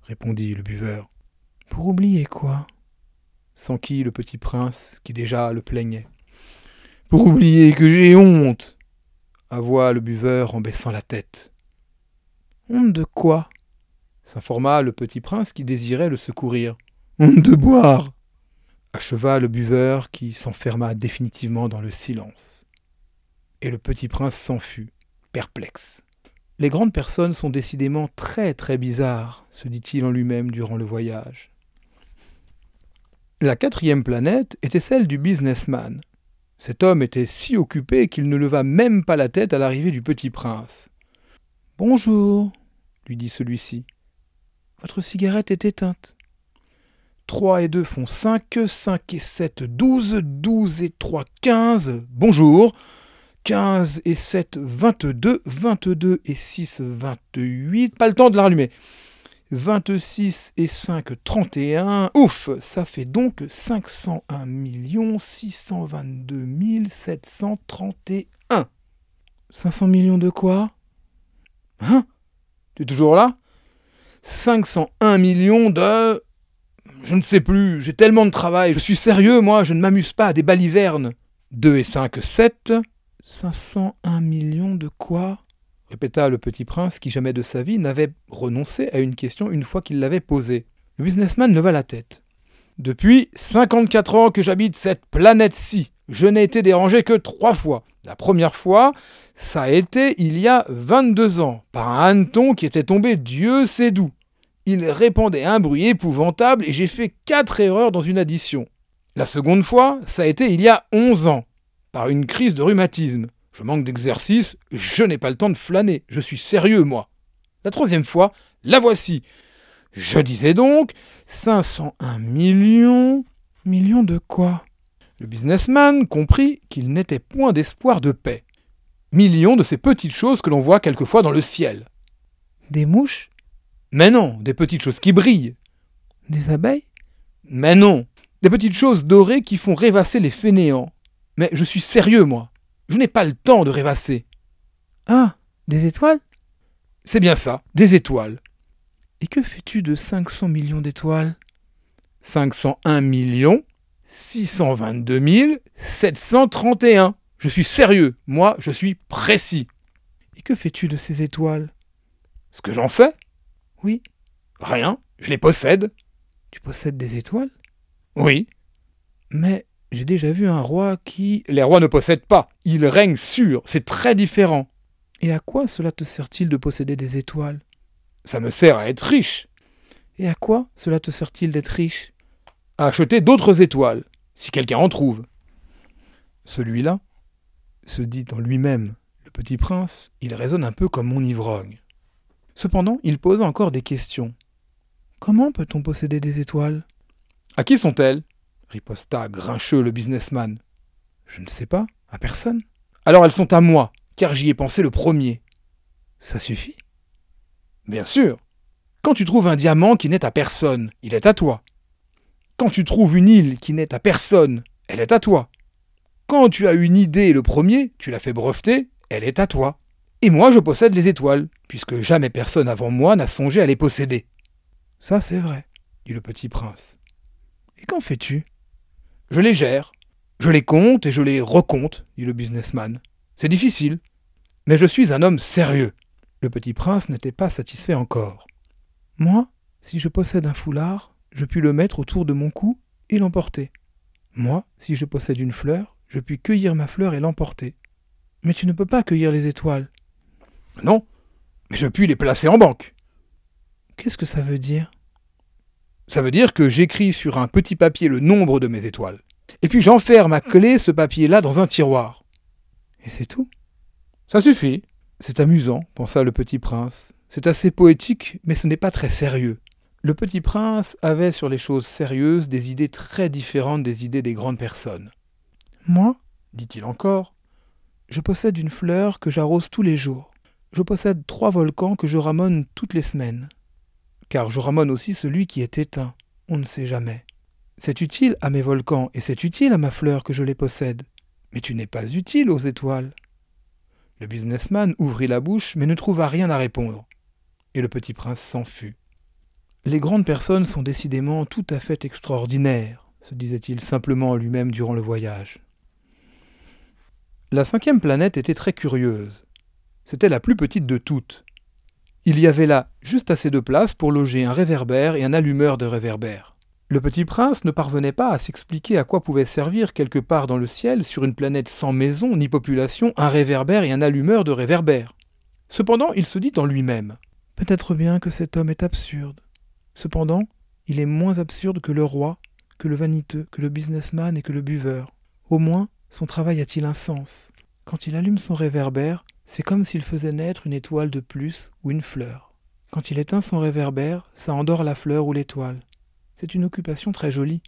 répondit le buveur. « Pour oublier quoi » s'enquit le petit prince, qui déjà le plaignait. « Pour oublier que j'ai honte » avoua le buveur en baissant la tête. « Honte de quoi » s'informa le petit prince qui désirait le secourir. « Honte de boire » acheva le buveur qui s'enferma définitivement dans le silence. Et le petit prince s'en fut, perplexe. Les grandes personnes sont décidément très très bizarres, se dit-il en lui-même durant le voyage. La 4e planète était celle du businessman. Cet homme était si occupé qu'il ne leva même pas la tête à l'arrivée du petit prince. « Bonjour, » lui dit celui-ci. « Votre cigarette est éteinte. » 3 et 2 font 5, 5 et 7, 12, 12 et 3, 15. Bonjour. 15 et 7, 22, 22 et 6, 28. Pas le temps de la rallumer. 26 et 5, 31. Ouf, ça fait donc 501 622 731. 500 millions de quoi? Hein? Tu es toujours là? 501 millions de... Je ne sais plus, j'ai tellement de travail, je suis sérieux, moi, je ne m'amuse pas à des balivernes. 2 et 5, 7. 501 millions de quoi? Répéta le petit prince qui jamais de sa vie n'avait renoncé à une question une fois qu'il l'avait posée. Le businessman leva la tête. Depuis 54 ans que j'habite cette planète-ci, je n'ai été dérangé que 3 fois. La première fois, ça a été il y a 22 ans, par un hanneton qui était tombé Dieu sait d'où. Il répandait un bruit épouvantable et j'ai fait 4 erreurs dans une addition. La seconde fois, ça a été il y a 11 ans, par une crise de rhumatisme. Je manque d'exercice, je n'ai pas le temps de flâner, je suis sérieux, moi. La 3e fois, la voici. Je disais donc 501 millions... Millions de quoi? Le businessman comprit qu'il n'était point d'espoir de paix. Millions de ces petites choses que l'on voit quelquefois dans le ciel. Des mouches? Mais non, des petites choses qui brillent. Des abeilles? Mais non, des petites choses dorées qui font rêvasser les fainéants. Mais je suis sérieux, moi. Je n'ai pas le temps de rêvasser. Ah, des étoiles? C'est bien ça, des étoiles. Et que fais-tu de 500 millions d'étoiles? 501 622 731. Je suis sérieux, moi, je suis précis. Et que fais-tu de ces étoiles? Ce que j'en fais? Oui. Rien, je les possède. Tu possèdes des étoiles? Oui. Mais j'ai déjà vu un roi qui... Les rois ne possèdent pas, ils règnent sur, c'est très différent. Et à quoi cela te sert-il de posséder des étoiles? Ça me sert à être riche. Et à quoi cela te sert-il d'être riche? À acheter d'autres étoiles, si quelqu'un en trouve. Celui-là, se dit en lui-même le petit prince, il raisonne un peu comme mon ivrogne. Cependant, il posa encore des questions. Comment peut-on posséder des étoiles? À qui sont-elles? Riposta grincheux le businessman. Je ne sais pas, à personne. Alors elles sont à moi, car j'y ai pensé le premier. Ça suffit? Bien sûr. Quand tu trouves un diamant qui n'est à personne, il est à toi. Quand tu trouves une île qui n'est à personne, elle est à toi. Quand tu as une idée le premier, tu l'as fait breveter, elle est à toi. Et moi je possède les étoiles, puisque jamais personne avant moi n'a songé à les posséder. Ça c'est vrai, dit le petit prince. Et qu'en fais-tu? Je les gère. Je les compte et je les recompte, dit le businessman. C'est difficile. Mais je suis un homme sérieux. Le petit prince n'était pas satisfait encore. Moi, si je possède un foulard, je puis le mettre autour de mon cou et l'emporter. Moi, si je possède une fleur, je puis cueillir ma fleur et l'emporter. Mais tu ne peux pas cueillir les étoiles. Non, mais je puis les placer en banque. Qu'est-ce que ça veut dire? Ça veut dire que j'écris sur un petit papier le nombre de mes étoiles. Et puis j'enferme à clé ce papier-là dans un tiroir. Et c'est tout? Ça suffit. C'est amusant, pensa le petit prince. C'est assez poétique, mais ce n'est pas très sérieux. Le petit prince avait sur les choses sérieuses des idées très différentes des idées des grandes personnes. Moi, dit-il encore, je possède une fleur que j'arrose tous les jours. Je possède 3 volcans que je ramone toutes les semaines. Car je ramone aussi celui qui est éteint, on ne sait jamais. C'est utile à mes volcans et c'est utile à ma fleur que je les possède. Mais tu n'es pas utile aux étoiles. Le businessman ouvrit la bouche mais ne trouva rien à répondre. Et le petit prince s'en fut. Les grandes personnes sont décidément tout à fait extraordinaires, se disait-il simplement en lui-même durant le voyage. La 5e planète était très curieuse. C'était la plus petite de toutes. Il y avait là juste assez de place pour loger un réverbère et un allumeur de réverbère. Le petit prince ne parvenait pas à s'expliquer à quoi pouvait servir quelque part dans le ciel, sur une planète sans maison ni population, un réverbère et un allumeur de réverbère. Cependant, il se dit en lui-même « Peut-être bien que cet homme est absurde. Cependant, il est moins absurde que le roi, que le vaniteux, que le businessman et que le buveur. Au moins, son travail a-t-il un sens. Quand il allume son réverbère, c'est comme s'il faisait naître une étoile de plus ou une fleur. Quand il éteint son réverbère, ça endort la fleur ou l'étoile. C'est une occupation très jolie.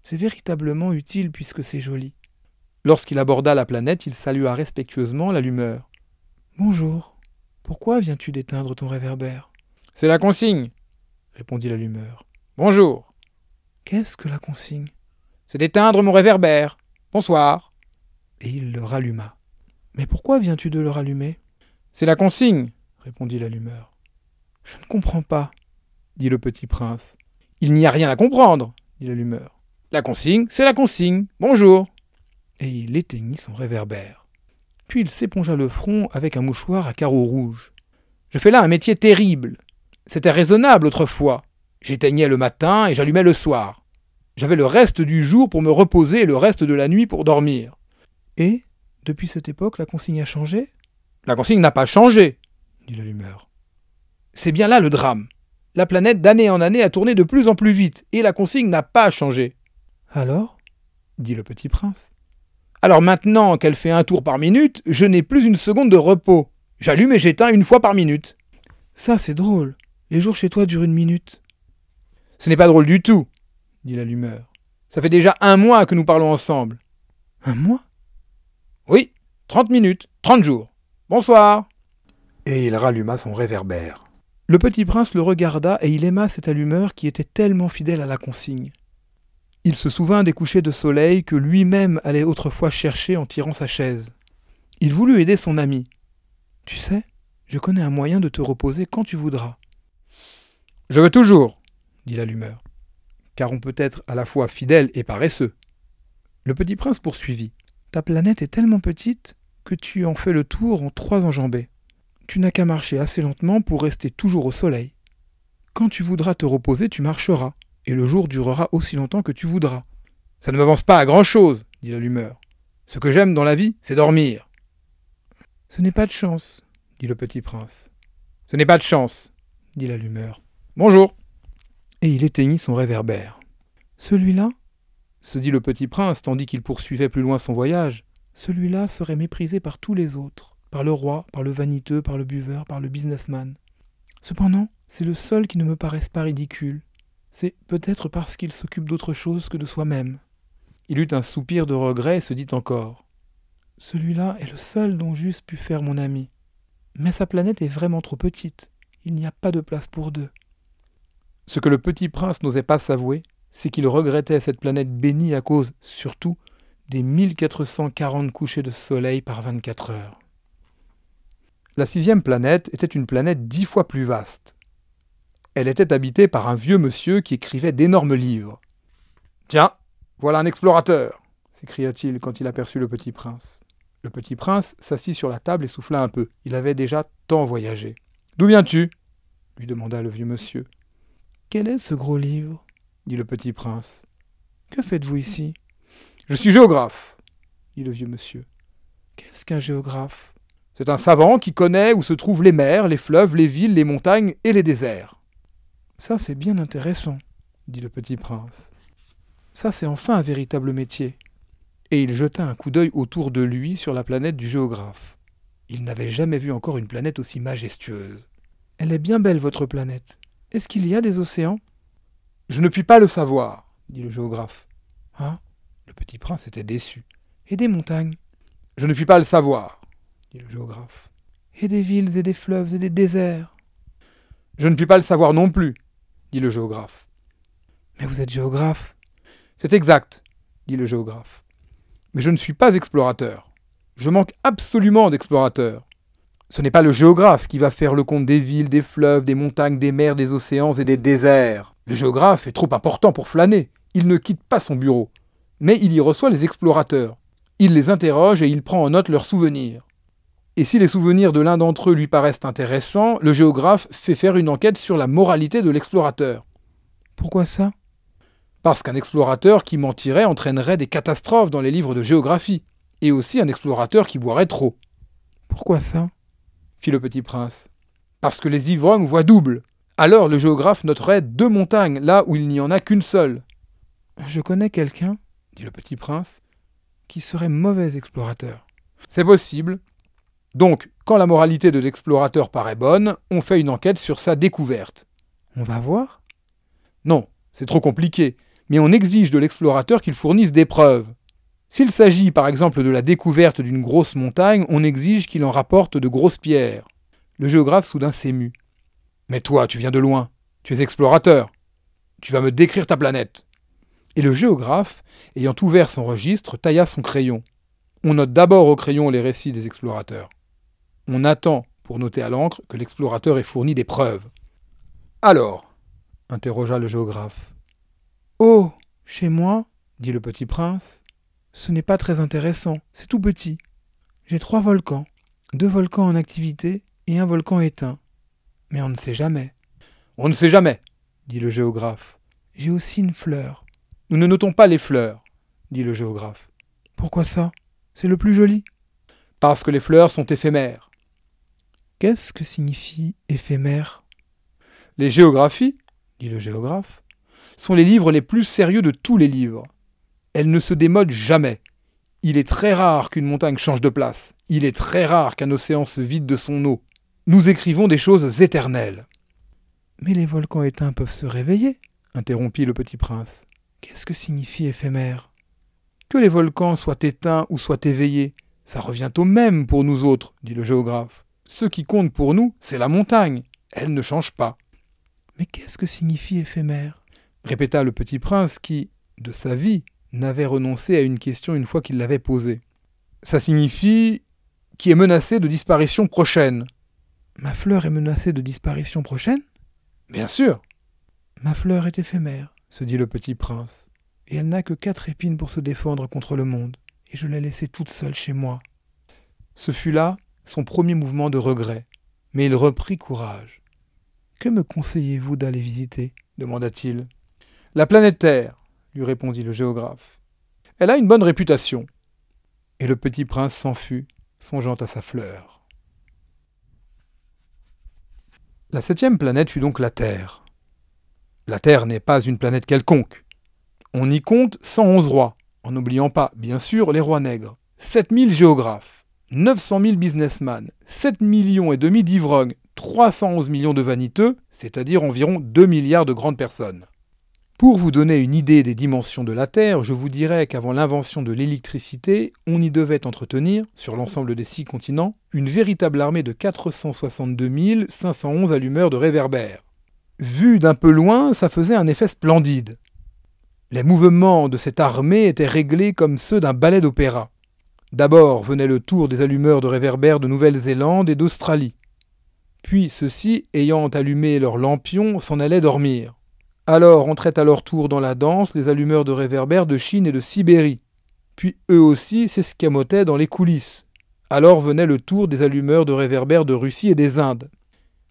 C'est véritablement utile puisque c'est joli. » Lorsqu'il aborda la planète, il salua respectueusement l'allumeur. « Bonjour. Pourquoi viens-tu d'éteindre ton réverbère ?»« C'est la consigne, répondit l'allumeur. Bonjour. Qu'est-ce que la consigne? C'est d'éteindre mon réverbère. Bonsoir. Et il le ralluma. Mais pourquoi viens-tu de le rallumer? C'est la consigne, répondit l'allumeur. Je ne comprends pas, dit le petit prince. Il n'y a rien à comprendre, dit l'allumeur. La consigne, c'est la consigne. Bonjour. Et il éteignit son réverbère. Puis il s'épongea le front avec un mouchoir à carreaux rouges. Je fais là un métier terrible. C'était raisonnable autrefois. J'éteignais le matin et j'allumais le soir. J'avais le reste du jour pour me reposer et le reste de la nuit pour dormir. Et, depuis cette époque, la consigne a changé? La consigne n'a pas changé, dit l'allumeur. C'est bien là le drame. La planète d'année en année a tourné de plus en plus vite, et la consigne n'a pas changé. Alors, dit le petit prince. Alors maintenant qu'elle fait un tour par minute, je n'ai plus une seconde de repos. J'allume et j'éteins une fois par minute. Ça, c'est drôle. Les jours chez toi durent une minute. Ce n'est pas drôle du tout, dit l'allumeur. Ça fait déjà 1 mois que nous parlons ensemble. 1 mois? Oui, 30 minutes, 30 jours. Bonsoir. Et il ralluma son réverbère. Le petit prince le regarda et il aima cet allumeur qui était tellement fidèle à la consigne. Il se souvint des couchers de soleil que lui-même allait autrefois chercher en tirant sa chaise. Il voulut aider son ami. « Tu sais, je connais un moyen de te reposer quand tu voudras. »« Je veux toujours, » dit l'allumeur, car on peut être à la fois fidèle et paresseux. Le petit prince poursuivit. « Ta planète est tellement petite que tu en fais le tour en 3 enjambées. Tu n'as qu'à marcher assez lentement pour rester toujours au soleil. Quand tu voudras te reposer, tu marcheras, et le jour durera aussi longtemps que tu voudras. »« Ça ne m'avance pas à grand-chose, » dit l'allumeur. « Ce que j'aime dans la vie, c'est dormir. »« Ce n'est pas de chance, » dit le petit prince. « Ce n'est pas de chance, » dit l'allumeur. Bonjour. Et il éteignit son réverbère. Celui-là, se dit le petit prince tandis qu'il poursuivait plus loin son voyage. Celui-là serait méprisé par tous les autres, par le roi, par le vaniteux, par le buveur, par le businessman. Cependant, c'est le seul qui ne me paraisse pas ridicule. C'est peut-être parce qu'il s'occupe d'autre chose que de soi-même. Il eut un soupir de regret et se dit encore. Celui-là est le seul dont j'eusse pu faire mon ami. Mais sa planète est vraiment trop petite. Il n'y a pas de place pour deux. Ce que le petit prince n'osait pas s'avouer, c'est qu'il regrettait cette planète bénie à cause, surtout, des 1440 couchers de soleil par 24 heures. La 6e planète était une planète 10 fois plus vaste. Elle était habitée par un vieux monsieur qui écrivait d'énormes livres. « Tiens, voilà un explorateur !» s'écria-t-il quand il aperçut le petit prince. Le petit prince s'assit sur la table et souffla un peu. Il avait déjà tant voyagé. « D'où viens-tu » lui demanda le vieux monsieur. « Quel est ce gros livre » dit le petit prince. « Que faites-vous ici ?»« Je suis géographe » dit le vieux monsieur. « Qu'est-ce qu'un géographe ?» ?»« C'est un savant qui connaît où se trouvent les mers, les fleuves, les villes, les montagnes et les déserts. »« Ça, c'est bien intéressant, » dit le petit prince. « Ça, c'est enfin un véritable métier. » Et il jeta un coup d'œil autour de lui sur la planète du géographe. Il n'avait jamais vu encore une planète aussi majestueuse. « Elle est bien belle, votre planète. Est-ce qu'il y a des océans ?»« Je ne puis pas le savoir, » dit le géographe. « Ah ?» Le petit prince était déçu. « Et des montagnes ?»« Je ne puis pas le savoir, » dit le géographe. « Et des villes et des fleuves et des déserts ?»« Je ne puis pas le savoir non plus, » dit le géographe. « Mais vous êtes géographe ?»« C'est exact, » dit le géographe. « Mais je ne suis pas explorateur. Je manque absolument d'explorateurs. Ce n'est pas le géographe qui va faire le compte des villes, des fleuves, des montagnes, des mers, des océans et des déserts. Le géographe est trop important pour flâner. Il ne quitte pas son bureau. Mais il y reçoit les explorateurs. Il les interroge et il prend en note leurs souvenirs. Et si les souvenirs de l'un d'entre eux lui paraissent intéressants, le géographe fait faire une enquête sur la moralité de l'explorateur. Pourquoi ça ? Parce qu'un explorateur qui mentirait entraînerait des catastrophes dans les livres de géographie, et aussi un explorateur qui boirait trop. Pourquoi ça ? Fit le petit prince. Parce que les ivrognes voient double. Alors le géographe noterait 2 montagnes là où il n'y en a qu'une seule. Je connais quelqu'un, dit le petit prince, qui serait mauvais explorateur. C'est possible. Donc, quand la moralité de l'explorateur paraît bonne, on fait une enquête sur sa découverte. On va voir ? Non, c'est trop compliqué, mais on exige de l'explorateur qu'il fournisse des preuves. S'il s'agit par exemple de la découverte d'une grosse montagne, on exige qu'il en rapporte de grosses pierres. Le géographe soudain s'émut. « Mais toi, tu viens de loin. Tu es explorateur. Tu vas me décrire ta planète. » Et le géographe, ayant ouvert son registre, tailla son crayon. On note d'abord au crayon les récits des explorateurs. On attend, pour noter à l'encre, que l'explorateur ait fourni des preuves. « Alors ?» interrogea le géographe. « Oh, chez moi, dit le petit prince. Ce n'est pas très intéressant, c'est tout petit. J'ai 3 volcans, 2 volcans en activité et un volcan éteint. Mais on ne sait jamais. »« On ne sait jamais, dit le géographe. J'ai aussi une fleur. »« Nous ne notons pas les fleurs, dit le géographe. »« Pourquoi ça ? C'est le plus joli. »« Parce que les fleurs sont éphémères. »« Qu'est-ce que signifie éphémère ? » ?»« Les géographies, dit le géographe, sont les livres les plus sérieux de tous les livres. Elles ne se démodent jamais. Il est très rare qu'une montagne change de place. Il est très rare qu'un océan se vide de son eau. Nous écrivons des choses éternelles. »« Mais les volcans éteints peuvent se réveiller, » interrompit le petit prince. « Qu'est-ce que signifie éphémère ? » ?»« Que les volcans soient éteints ou soient éveillés, ça revient au même pour nous autres, dit le géographe. Ce qui compte pour nous, c'est la montagne. Elle ne change pas. »« Mais qu'est-ce que signifie éphémère ?» répéta le petit prince qui, de sa vie, n'avait renoncé à une question une fois qu'il l'avait posée. « Ça signifie qui est menacé de disparition prochaine. »« Ma fleur est menacée de disparition prochaine ? » ?»« Bien sûr. »« Ma fleur est éphémère, se dit le petit prince. Et elle n'a que 4 épines pour se défendre contre le monde. Et je l'ai laissée toute seule chez moi. » Ce fut là son premier mouvement de regret. Mais il reprit courage. « Que me conseillez-vous d'aller visiter ?» demanda-t-il. « La planète Terre, » lui répondit le géographe. « Elle a une bonne réputation. » Et le petit prince s'en fut, songeant à sa fleur. La 7e planète fut donc la Terre. La Terre n'est pas une planète quelconque. On y compte 111 rois, en n'oubliant pas, bien sûr, les rois nègres, 7000 géographes, 900 000 businessmen, 7 millions et demi d'ivrognes, 311 millions de vaniteux, c'est-à-dire environ 2 milliards de grandes personnes. Pour vous donner une idée des dimensions de la Terre, je vous dirais qu'avant l'invention de l'électricité, on y devait entretenir, sur l'ensemble des 6 continents, une véritable armée de 462 511 allumeurs de réverbères. Vu d'un peu loin, ça faisait un effet splendide. Les mouvements de cette armée étaient réglés comme ceux d'un ballet d'opéra. D'abord venait le tour des allumeurs de réverbères de Nouvelle-Zélande et d'Australie. Puis ceux-ci, ayant allumé leurs lampions, s'en allaient dormir. Alors entraient à leur tour dans la danse les allumeurs de réverbères de Chine et de Sibérie. Puis eux aussi s'escamotaient dans les coulisses. Alors venait le tour des allumeurs de réverbères de Russie et des Indes.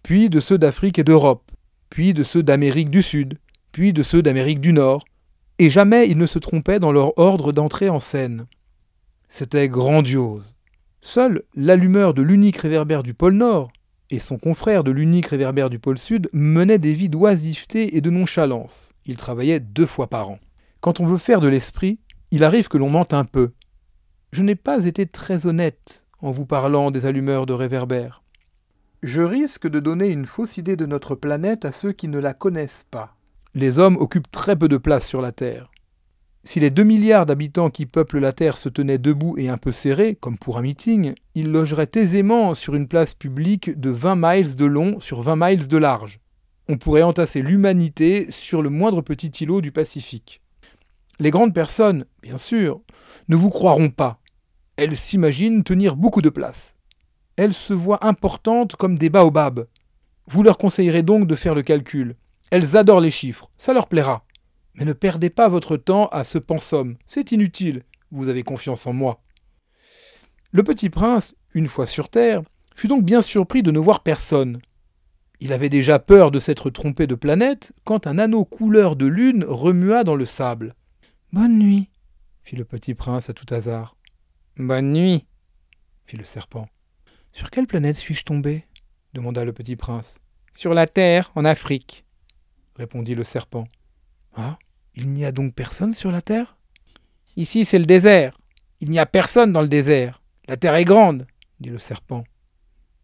Puis de ceux d'Afrique et d'Europe. Puis de ceux d'Amérique du Sud. Puis de ceux d'Amérique du Nord. Et jamais ils ne se trompaient dans leur ordre d'entrée en scène. C'était grandiose. Seul l'allumeur de l'unique réverbère du pôle Nord et son confrère de l'unique réverbère du pôle Sud menaient des vies d'oisiveté et de nonchalance. Ils travaillaient 2 fois par an. Quand on veut faire de l'esprit, il arrive que l'on mente un peu. Je n'ai pas été très honnête en vous parlant des allumeurs de réverbères. Je risque de donner une fausse idée de notre planète à ceux qui ne la connaissent pas. Les hommes occupent très peu de place sur la Terre. Si les 2 milliards d'habitants qui peuplent la Terre se tenaient debout et un peu serrés, comme pour un meeting, ils logeraient aisément sur une place publique de 20 miles de long sur 20 miles de large. On pourrait entasser l'humanité sur le moindre petit îlot du Pacifique. Les grandes personnes, bien sûr, ne vous croiront pas. Elles s'imaginent tenir beaucoup de place. Elles se voient importantes comme des baobabs. Vous leur conseillerez donc de faire le calcul. Elles adorent les chiffres, ça leur plaira. Mais ne perdez pas votre temps à ce pensum, c'est inutile, vous avez confiance en moi. Le petit prince, une fois sur terre, fut donc bien surpris de ne voir personne. Il avait déjà peur de s'être trompé de planète quand un anneau couleur de lune remua dans le sable. « Bonne nuit, » fit le petit prince à tout hasard. « Bonne nuit, » fit le serpent. « Sur quelle planète suis-je tombé » demanda le petit prince. « Sur la Terre, en Afrique, » répondit le serpent. « Ah, il n'y a donc personne sur la Terre ?»« Ici, c'est le désert. Il n'y a personne dans le désert. La Terre est grande, » dit le serpent.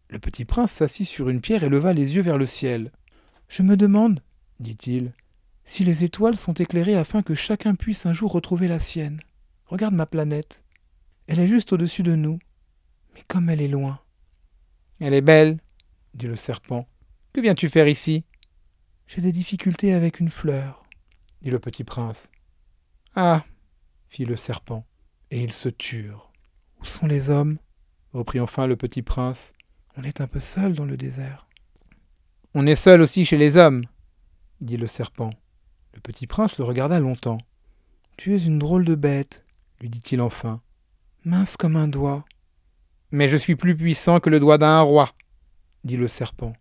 Le petit prince s'assit sur une pierre et leva les yeux vers le ciel. « Je me demande, » dit-il, « si les étoiles sont éclairées afin que chacun puisse un jour retrouver la sienne. Regarde ma planète. Elle est juste au-dessus de nous. Mais comme elle est loin. »« Elle est belle, » dit le serpent. « Que viens-tu faire ici ?»« J'ai des difficultés avec une fleur, » dit le petit prince. « Ah !» fit le serpent, et ils se turent. « Où sont les hommes ?» reprit enfin le petit prince. « On est un peu seul dans le désert. »« On est seul aussi chez les hommes, » dit le serpent. Le petit prince le regarda longtemps. « Tu es une drôle de bête, » lui dit-il enfin. « Mince comme un doigt. »« Mais je suis plus puissant que le doigt d'un roi, » dit le serpent.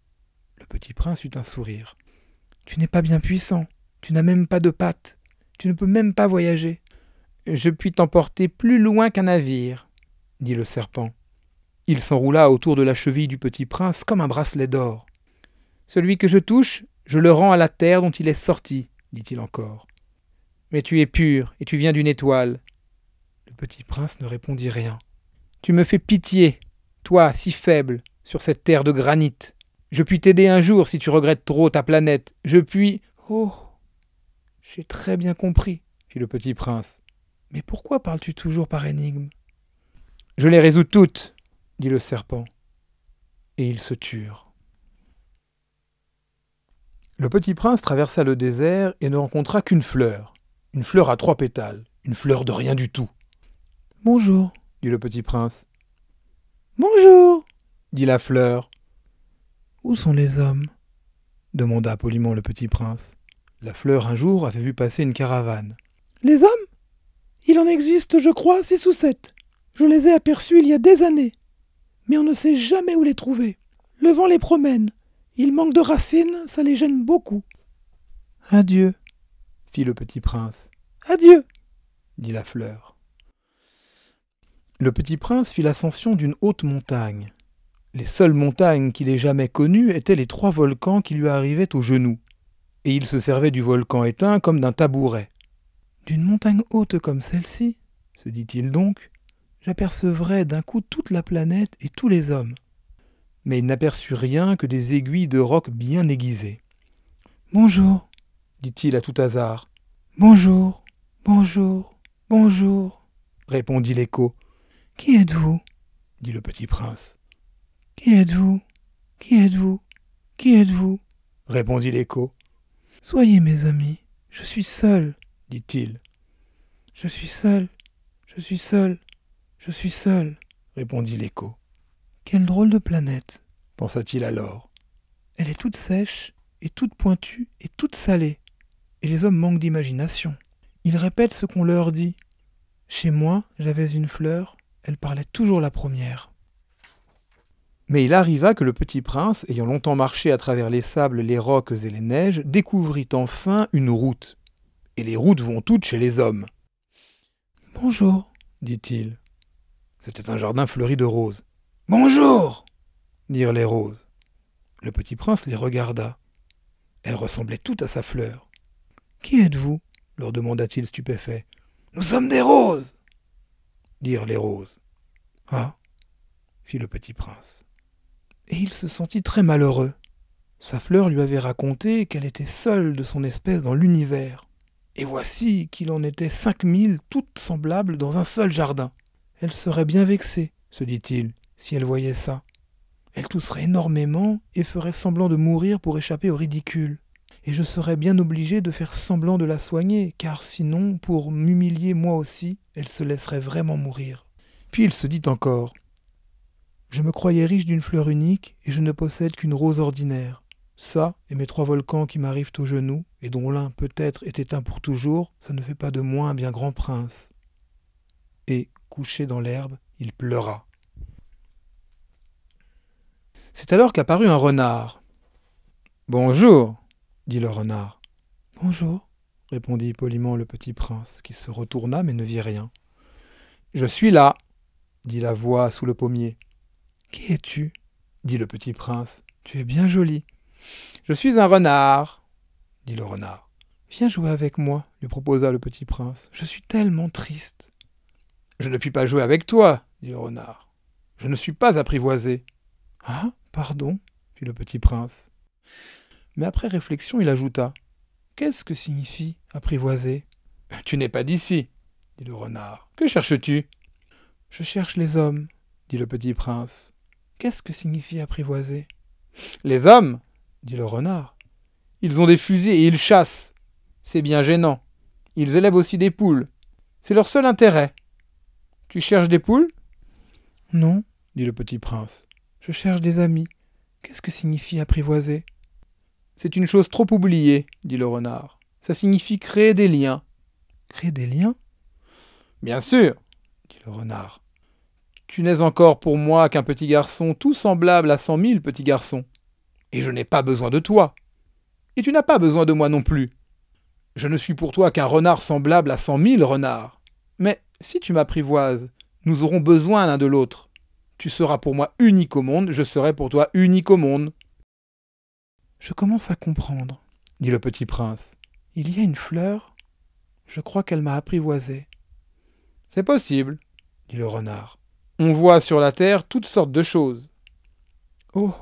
Le petit prince eut un sourire. « Tu n'es pas bien puissant. Tu n'as même pas de pattes. Tu ne peux même pas voyager. »« Je puis t'emporter plus loin qu'un navire, » dit le serpent. Il s'enroula autour de la cheville du petit prince comme un bracelet d'or. « Celui que je touche, je le rends à la terre dont il est sorti, » dit-il encore. « Mais tu es pur et tu viens d'une étoile. » Le petit prince ne répondit rien. « Tu me fais pitié, toi, si faible, sur cette terre de granit. Je puis t'aider un jour si tu regrettes trop ta planète. Je puis... »« Oh, j'ai très bien compris, » fit le petit prince. « Mais pourquoi parles-tu toujours par énigmes ?»« Je les résous toutes, » dit le serpent. Et ils se turent. Le petit prince traversa le désert et ne rencontra qu'une fleur à 3 pétales, une fleur de rien du tout. « Bonjour, » dit le petit prince. « Bonjour, » dit la fleur. « Où sont les hommes ?» demanda poliment le petit prince. La fleur un jour avait vu passer une caravane. « Les hommes ? Il en existe, je crois, 6 ou 7. Je les ai aperçus il y a des années. Mais on ne sait jamais où les trouver. Le vent les promène. Ils manquent de racines, ça les gêne beaucoup. »« Adieu, » fit le petit prince. « Adieu, » dit la fleur. Le petit prince fit l'ascension d'une haute montagne. Les seules montagnes qu'il ait jamais connues étaient les 3 volcans qui lui arrivaient aux genoux, et il se servait du volcan éteint comme d'un tabouret. D'une montagne haute comme celle-ci, se dit-il donc, j'apercevrais d'un coup toute la planète et tous les hommes. Mais il n'aperçut rien que des aiguilles de roc bien aiguisées. « Bonjour, dit-il à tout hasard. « Bonjour, bonjour, bonjour, répondit l'écho. « Qui êtes-vous ? Dit le petit prince. « Qui êtes-vous ? Qui êtes-vous ? Qui êtes-vous ? Répondit l'écho. « Soyez mes amis, je suis seul, dit-il. « Je suis seul, je suis seul, je suis seul, répondit l'écho. Quelle drôle de planète, pensa-t-il alors. Elle est toute sèche, et toute pointue, et toute salée. Et les hommes manquent d'imagination. Ils répètent ce qu'on leur dit. Chez moi, j'avais une fleur, elle parlait toujours la première. » Mais il arriva que le petit prince, ayant longtemps marché à travers les sables, les rocs et les neiges, découvrit enfin une route. Et les routes vont toutes chez les hommes. « Bonjour, dit-il. C'était un jardin fleuri de roses. « Bonjour, dirent les roses. Le petit prince les regarda. Elles ressemblaient toutes à sa fleur. « Qui êtes-vous ? Leur demanda-t-il stupéfait. « Nous sommes des roses, dirent les roses. « Ah, fit le petit prince. Et il se sentit très malheureux. Sa fleur lui avait raconté qu'elle était seule de son espèce dans l'univers. Et voici qu'il en était 5000 toutes semblables dans un seul jardin. Elle serait bien vexée, se dit-il, si elle voyait ça. Elle tousserait énormément et ferait semblant de mourir pour échapper au ridicule. Et je serais bien obligé de faire semblant de la soigner, car sinon, pour m'humilier moi aussi, elle se laisserait vraiment mourir. Puis il se dit encore, « Je me croyais riche d'une fleur unique, et je ne possède qu'une rose ordinaire. Ça, et mes 3 volcans qui m'arrivent aux genoux, et dont l'un peut-être est éteint pour toujours, ça ne fait pas de moi un bien grand prince. » Et, couché dans l'herbe, il pleura. C'est alors qu'apparut un renard. « Bonjour, dit le renard. « Bonjour, répondit poliment le petit prince, qui se retourna mais ne vit rien. « Je suis là, dit la voix sous le pommier. « Qui es-tu ? Dit le petit prince. « Tu es bien joli. »« Je suis un renard, dit le renard. « Viens jouer avec moi, lui proposa le petit prince. « Je suis tellement triste. »« Je ne puis pas jouer avec toi, dit le renard. « Je ne suis pas apprivoisé. »« Ah, pardon, fit le petit prince. Mais après réflexion, il ajouta. « Qu'est-ce que signifie apprivoiser ?»« Tu n'es pas d'ici, dit le renard. « Que cherches-tu ?»« Je cherche les hommes, dit le petit prince. « Qu'est-ce que signifie apprivoiser ?»« Les hommes, dit le renard. « Ils ont des fusils et ils chassent. C'est bien gênant. Ils élèvent aussi des poules. C'est leur seul intérêt. Tu cherches des poules ?»« Non, dit le petit prince. Je cherche des amis. Qu'est-ce que signifie apprivoiser ?»« C'est une chose trop oubliée, dit le renard. Ça signifie créer des liens. »« Créer des liens ?»« Bien sûr, dit le renard. Tu n'es encore pour moi qu'un petit garçon tout semblable à 100 000 petits garçons. Et je n'ai pas besoin de toi. Et tu n'as pas besoin de moi non plus. Je ne suis pour toi qu'un renard semblable à 100 000 renards. Mais si tu m'apprivoises, nous aurons besoin l'un de l'autre. Tu seras pour moi unique au monde, je serai pour toi unique au monde. »« Je commence à comprendre, dit le petit prince. Il y a une fleur. Je crois qu'elle m'a apprivoisé. »« C'est possible, dit le renard. On voit sur la terre toutes sortes de choses. »« Oh,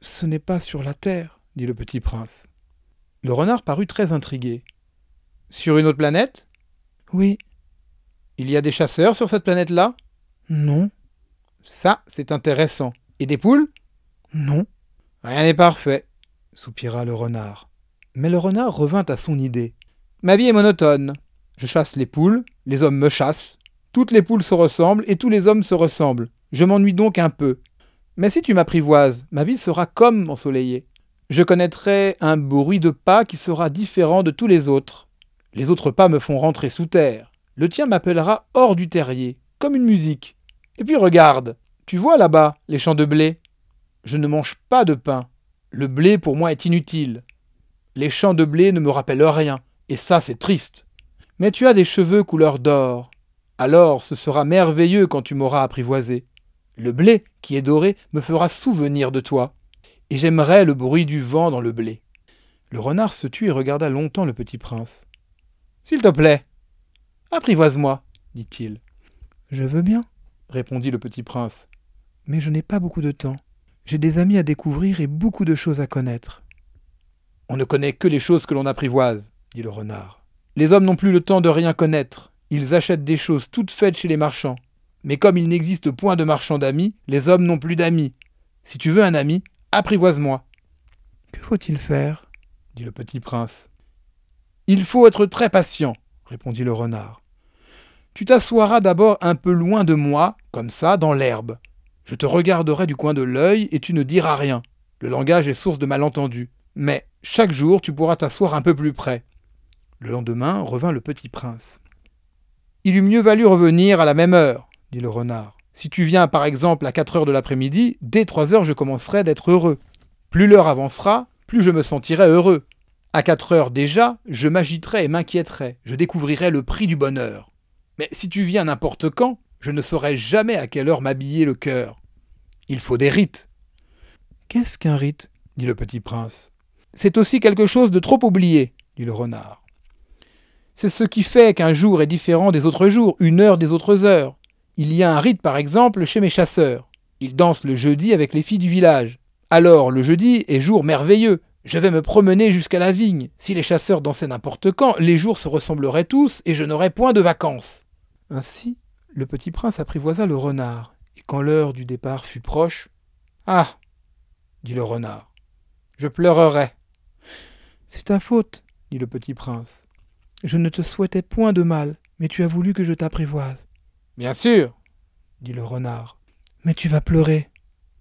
ce n'est pas sur la terre, dit le petit prince. » Le renard parut très intrigué. « Sur une autre planète ? » ?»« Oui. »« Il y a des chasseurs sur cette planète-là ? » ?»« Non. »« Ça, c'est intéressant. Et des poules ? » ?»« Non. »« Rien n'est parfait, soupira le renard. Mais le renard revint à son idée. « Ma vie est monotone. Je chasse les poules, les hommes me chassent. Toutes les poules se ressemblent et tous les hommes se ressemblent. Je m'ennuie donc un peu. Mais si tu m'apprivoises, ma vie sera comme ensoleillée. Je connaîtrai un bruit de pas qui sera différent de tous les autres. Les autres pas me font rentrer sous terre. Le tien m'appellera hors du terrier, comme une musique. Et puis regarde, tu vois là-bas les champs de blé. Je ne mange pas de pain. Le blé pour moi est inutile. Les champs de blé ne me rappellent rien, et ça c'est triste. Mais tu as des cheveux couleur d'or. Alors ce sera merveilleux quand tu m'auras apprivoisé. Le blé, qui est doré, me fera souvenir de toi. Et j'aimerais le bruit du vent dans le blé. » Le renard se tut et regarda longtemps le petit prince. « S'il te plaît, apprivoise-moi, dit-il. »« Je veux bien, répondit le petit prince. Mais je n'ai pas beaucoup de temps. J'ai des amis à découvrir et beaucoup de choses à connaître. »« On ne connaît que les choses que l'on apprivoise, dit le renard. Les hommes n'ont plus le temps de rien connaître. Ils achètent des choses toutes faites chez les marchands. Mais comme il n'existe point de marchands d'amis, les hommes n'ont plus d'amis. Si tu veux un ami, apprivoise-moi. »« Que faut-il faire ? Dit le petit prince. « Il faut être très patient, répondit le renard. Tu t'assoiras d'abord un peu loin de moi, comme ça, dans l'herbe. Je te regarderai du coin de l'œil et tu ne diras rien. Le langage est source de malentendus. Mais chaque jour, tu pourras t'asseoir un peu plus près. » Le lendemain revint le petit prince. « Il eût mieux valu revenir à la même heure, dit le renard. Si tu viens par exemple à 4 heures de l'après-midi, dès 3 heures je commencerai d'être heureux. Plus l'heure avancera, plus je me sentirai heureux. À 4 heures déjà, je m'agiterai et m'inquiéterai, je découvrirai le prix du bonheur. Mais si tu viens n'importe quand, je ne saurai jamais à quelle heure m'habiller le cœur. Il faut des rites. »« Qu'est-ce qu'un rite ? Dit le petit prince. »« C'est aussi quelque chose de trop oublié, dit le renard. C'est ce qui fait qu'un jour est différent des autres jours, une heure des autres heures. Il y a un rite par exemple chez mes chasseurs. Ils dansent le jeudi avec les filles du village. Alors, le jeudi est jour merveilleux. Je vais me promener jusqu'à la vigne. Si les chasseurs dansaient n'importe quand, les jours se ressembleraient tous et je n'aurais point de vacances. » Ainsi, le petit prince apprivoisa le renard. Et quand l'heure du départ fut proche, « Ah !» dit le renard, « je pleurerai. »« C'est ta faute, » dit le petit prince. « Je ne te souhaitais point de mal, mais tu as voulu que je t'apprivoise. »« Bien sûr, » dit le renard. « Mais tu vas pleurer, »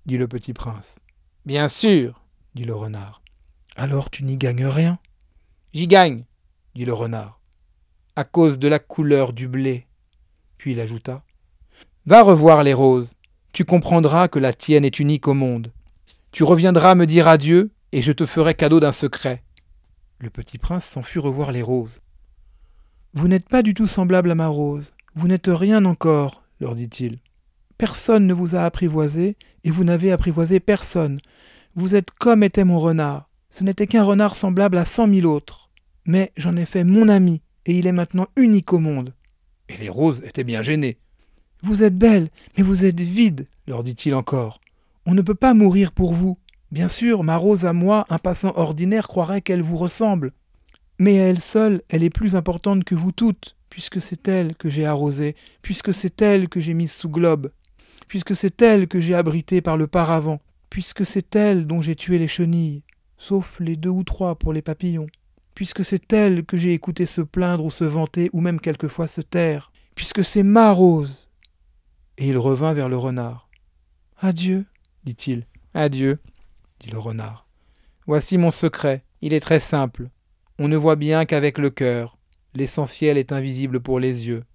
dit le petit prince. « Bien sûr, » dit le renard. « Alors tu n'y gagnes rien. »« J'y gagne, » dit le renard, « à cause de la couleur du blé. » Puis il ajouta, « Va revoir les roses, tu comprendras que la tienne est unique au monde. Tu reviendras me dire adieu, et je te ferai cadeau d'un secret. » Le petit prince s'en fut revoir les roses. « Vous n'êtes pas du tout semblable à ma rose, vous n'êtes rien encore, leur dit-il. Personne ne vous a apprivoisé, et vous n'avez apprivoisé personne. Vous êtes comme était mon renard. Ce n'était qu'un renard semblable à 100 000 autres. Mais j'en ai fait mon ami, et il est maintenant unique au monde. » Et les roses étaient bien gênées. « Vous êtes belles, mais vous êtes vides, leur dit-il encore. On ne peut pas mourir pour vous. Bien sûr, ma rose à moi, un passant ordinaire, croirait qu'elle vous ressemble. Mais à elle seule, elle est plus importante que vous toutes, puisque c'est elle que j'ai arrosée, puisque c'est elle que j'ai mise sous globe, puisque c'est elle que j'ai abritée par le paravent, puisque c'est elle dont j'ai tué les chenilles, sauf les 2 ou 3 pour les papillons, puisque c'est elle que j'ai écouté se plaindre ou se vanter, ou même quelquefois se taire, puisque c'est ma rose. » Et il revint vers le renard. « Adieu, dit-il. « Adieu, dit le renard. Voici mon secret, il est très simple. On ne voit bien qu'avec le cœur. L'essentiel est invisible pour les yeux. »«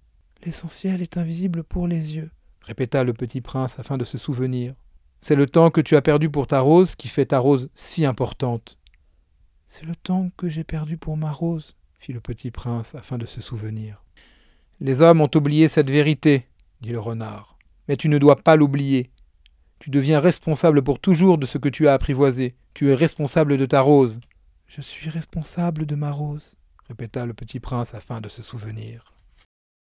L'essentiel est invisible pour les yeux, » répéta le petit prince afin de se souvenir. « C'est le temps que tu as perdu pour ta rose qui fait ta rose si importante. »« C'est le temps que j'ai perdu pour ma rose, » fit le petit prince afin de se souvenir. « Les hommes ont oublié cette vérité, » dit le renard. « Mais tu ne dois pas l'oublier. Tu deviens responsable pour toujours de ce que tu as apprivoisé. Tu es responsable de ta rose. »« Je suis responsable de ma rose, » répéta le petit prince afin de se souvenir.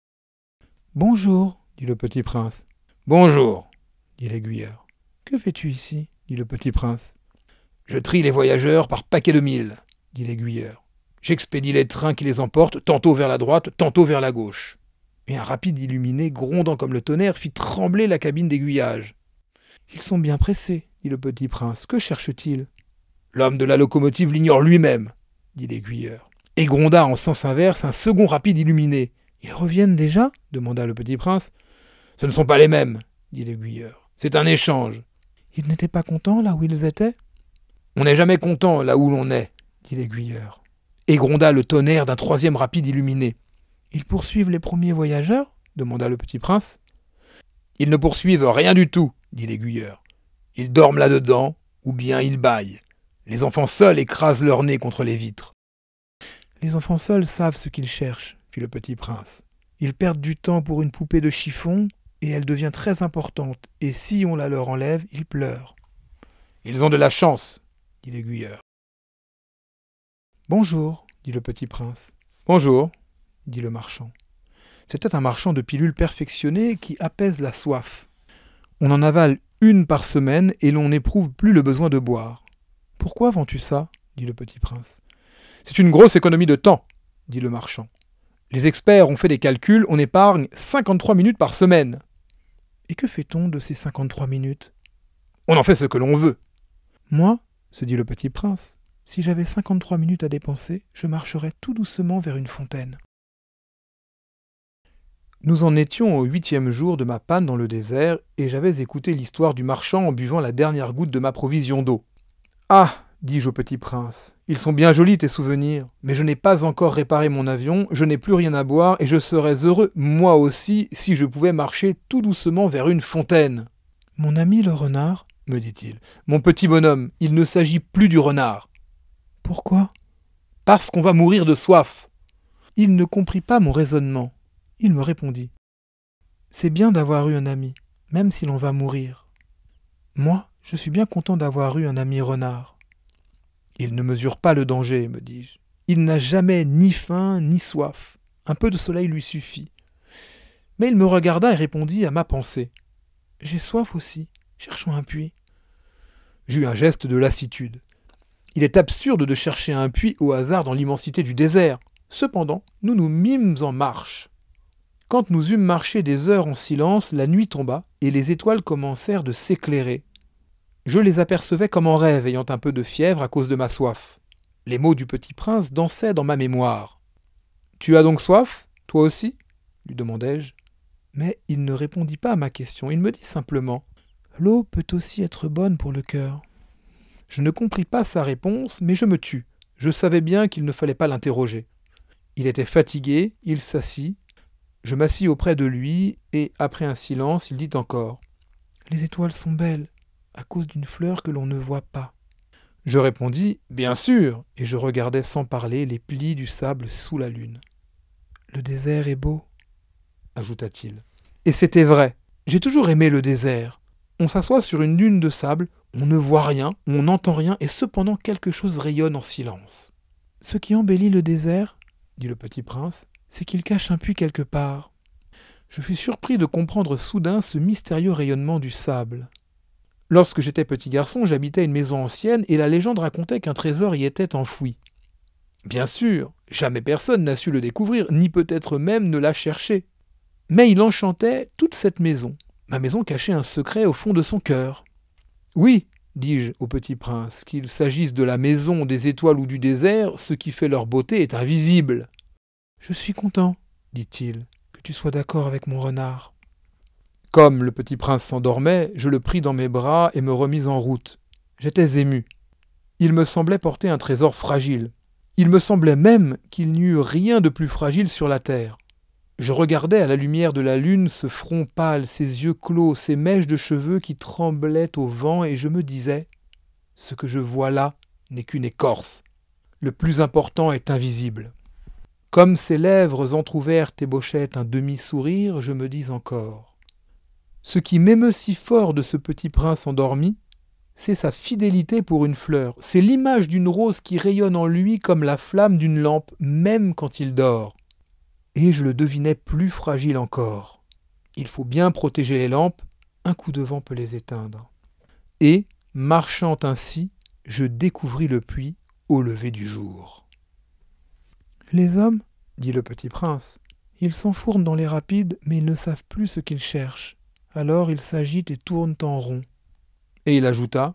« Bonjour, » dit le petit prince. « Bonjour, » dit l'aiguilleur. « Que fais-tu ici ?» dit le petit prince. « Je trie les voyageurs par paquets de 1000, » dit l'aiguilleur. « J'expédie les trains qui les emportent, tantôt vers la droite, tantôt vers la gauche. » Et un rapide illuminé, grondant comme le tonnerre, fit trembler la cabine d'aiguillage. « Ils sont bien pressés, » dit le petit prince. « Que cherchent-ils ?»« L'homme de la locomotive l'ignore lui-même, » dit l'aiguilleur. Et gronda en sens inverse un second rapide illuminé. « Ils reviennent déjà ?» demanda le petit prince. « Ce ne sont pas les mêmes, » dit l'aiguilleur. « C'est un échange. »« Ils n'étaient pas contents là où ils étaient ?»« On n'est jamais content là où l'on est, » dit l'aiguilleur. Et gronda le tonnerre d'un troisième rapide illuminé. « Ils poursuivent les premiers voyageurs ?» demanda le petit prince. « Ils ne poursuivent rien du tout, » dit l'aiguilleur. « Ils dorment là-dedans, ou bien ils bâillent. Les enfants seuls écrasent leur nez contre les vitres. »« Les enfants seuls savent ce qu'ils cherchent, » fit le petit prince. « Ils perdent du temps pour une poupée de chiffon, et elle devient très importante, et si on la leur enlève, ils pleurent. Ils ont de la chance, dit l'aiguilleur. Bonjour, dit le petit prince. Bonjour, dit le marchand. C'était un marchand de pilules perfectionnées qui apaise la soif. On en avale une par semaine et l'on n'éprouve plus le besoin de boire. Pourquoi vends-tu ça? Dit le petit prince. C'est une grosse économie de temps, dit le marchand. Les experts ont fait des calculs, on épargne 53 minutes par semaine. Et que fait-on de ces 53 minutes? On en fait ce que l'on veut. Moi, se dit le petit prince, si j'avais 53 minutes à dépenser, je marcherais tout doucement vers une fontaine. Nous en étions au 8e jour de ma panne dans le désert, et j'avais écouté l'histoire du marchand en buvant la dernière goutte de ma provision d'eau. Ah, dis-je au petit prince, ils sont bien jolis tes souvenirs, mais je n'ai pas encore réparé mon avion, je n'ai plus rien à boire, et je serais heureux, moi aussi, si je pouvais marcher tout doucement vers une fontaine. Mon ami le renard, me dit-il, mon petit bonhomme, il ne s'agit plus du renard. Pourquoi? Parce qu'on va mourir de soif. Il ne comprit pas mon raisonnement. Il me répondit. C'est bien d'avoir eu un ami, même si l'on va mourir. Moi, je suis bien content d'avoir eu un ami renard. Il ne mesure pas le danger, me dis-je. Il n'a jamais ni faim ni soif. Un peu de soleil lui suffit. Mais il me regarda et répondit à ma pensée. J'ai soif aussi. Cherchons un puits. J'eus un geste de lassitude. Il est absurde de chercher un puits au hasard dans l'immensité du désert. Cependant, nous nous mîmes en marche. Quand nous eûmes marché des heures en silence, la nuit tomba et les étoiles commencèrent de s'éclairer. Je les apercevais comme en rêve, ayant un peu de fièvre à cause de ma soif. Les mots du petit prince dansaient dans ma mémoire. « Tu as donc soif, toi aussi ?» lui demandai-je. Mais il ne répondit pas à ma question. Il me dit simplement « L'eau peut aussi être bonne pour le cœur. » Je ne compris pas sa réponse, mais je me tus. Je savais bien qu'il ne fallait pas l'interroger. Il était fatigué, il s'assit. Je m'assis auprès de lui, et après un silence, il dit encore « Les étoiles sont belles, à cause d'une fleur que l'on ne voit pas. » Je répondis « Bien sûr !» et je regardais sans parler les plis du sable sous la lune. « Le désert est beau, » ajouta-t-il. Et c'était vrai. J'ai toujours aimé le désert. On s'assoit sur une dune de sable, on ne voit rien, on n'entend rien, et cependant quelque chose rayonne en silence. « Ce qui embellit le désert, dit le petit prince, c'est qu'il cache un puits quelque part. » Je fus surpris de comprendre soudain ce mystérieux rayonnement du sable. Lorsque j'étais petit garçon, j'habitais une maison ancienne et la légende racontait qu'un trésor y était enfoui. Bien sûr, jamais personne n'a su le découvrir, ni peut-être même ne l'a cherché. Mais il enchantait toute cette maison. Ma maison cachait un secret au fond de son cœur. Oui, dis-je au petit prince, qu'il s'agisse de la maison, des étoiles ou du désert, ce qui fait leur beauté est invisible. Je suis content, dit-il, que tu sois d'accord avec mon renard. Comme le petit prince s'endormait, je le pris dans mes bras et me remis en route. J'étais ému. Il me semblait porter un trésor fragile. Il me semblait même qu'il n'y eût rien de plus fragile sur la terre. Je regardais à la lumière de la lune ce front pâle, ces yeux clos, ces mèches de cheveux qui tremblaient au vent, et je me disais « Ce que je vois là n'est qu'une écorce. Le plus important est invisible. » Comme ses lèvres entr'ouvertes ébauchaient un demi-sourire, je me dis encore ce qui m'émeut si fort de ce petit prince endormi, c'est sa fidélité pour une fleur, c'est l'image d'une rose qui rayonne en lui comme la flamme d'une lampe, même quand il dort. Et je le devinais plus fragile encore. Il faut bien protéger les lampes, un coup de vent peut les éteindre. Et, marchant ainsi, je découvris le puits au lever du jour. « Les hommes, dit le petit prince, ils s'enfournent dans les rapides, mais ils ne savent plus ce qu'ils cherchent. Alors ils s'agitent et tournent en rond. » Et il ajouta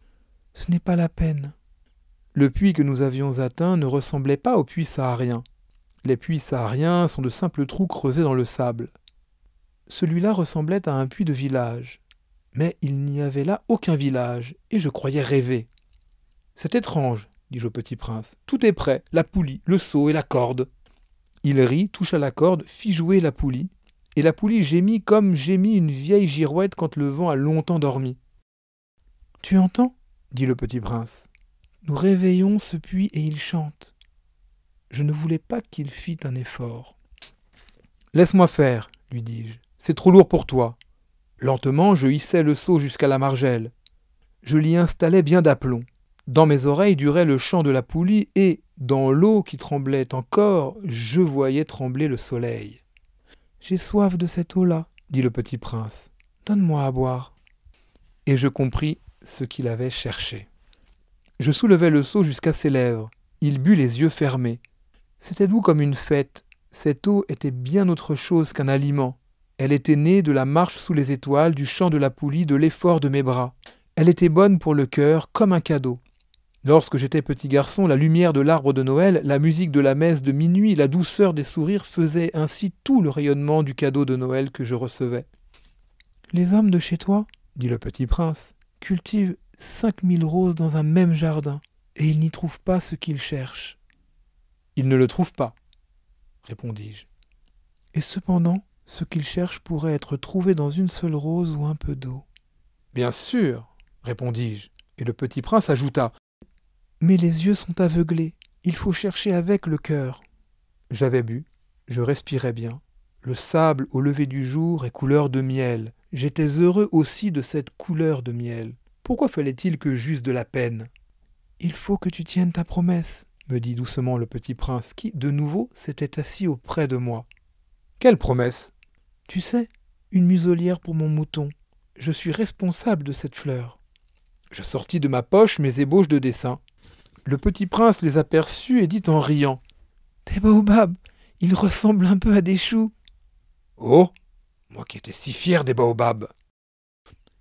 « Ce n'est pas la peine. » Le puits que nous avions atteint ne ressemblait pas aux puits sahariens. Les puits sahariens sont de simples trous creusés dans le sable. Celui-là ressemblait à un puits de village. Mais il n'y avait là aucun village, et je croyais rêver. « C'est étrange, dis-je au petit prince. Tout est prêt, la poulie, le seau et la corde. » Il rit, toucha la corde, fit jouer la poulie, et la poulie gémit comme gémit une vieille girouette quand le vent a longtemps dormi. « Tu entends » dit le petit prince. « Nous réveillons ce puits et il chante. » Je ne voulais pas qu'il fît un effort. « Laisse-moi faire, lui dis-je. C'est trop lourd pour toi. » Lentement, je hissai le seau jusqu'à la margelle. Je l'y installai bien d'aplomb. Dans mes oreilles durait le chant de la poulie et, dans l'eau qui tremblait encore, je voyais trembler le soleil. « J'ai soif de cette eau-là, » dit le petit prince. « Donne-moi à boire. » Et je compris ce qu'il avait cherché. Je soulevai le seau jusqu'à ses lèvres. Il but les yeux fermés. C'était doux comme une fête. Cette eau était bien autre chose qu'un aliment. Elle était née de la marche sous les étoiles, du chant de la poulie, de l'effort de mes bras. Elle était bonne pour le cœur, comme un cadeau. Lorsque j'étais petit garçon, la lumière de l'arbre de Noël, la musique de la messe de minuit, la douceur des sourires faisaient ainsi tout le rayonnement du cadeau de Noël que je recevais. « Les hommes de chez toi, dit le petit prince, cultivent 5000 roses dans un même jardin, et ils n'y trouvent pas ce qu'ils cherchent. »« Ils ne le trouvent pas, répondis-je. »« Et cependant, ce qu'ils cherchent pourrait être trouvé dans une seule rose ou un peu d'eau. »« Bien sûr, répondis-je, et le petit prince ajouta. « Mais les yeux sont aveuglés, il faut chercher avec le cœur. » J'avais bu, je respirais bien. Le sable au lever du jour est couleur de miel. J'étais heureux aussi de cette couleur de miel. Pourquoi fallait-il que j'eusse de la peine ? Il faut que tu tiennes ta promesse, me dit doucement le petit prince, qui, de nouveau, s'était assis auprès de moi. Quelle promesse ? Tu sais, une muselière pour mon mouton. Je suis responsable de cette fleur. Je sortis de ma poche mes ébauches de dessin. Le petit prince les aperçut et dit en riant. Des baobabs, ils ressemblent un peu à des choux. Oh, moi qui étais si fier des baobabs.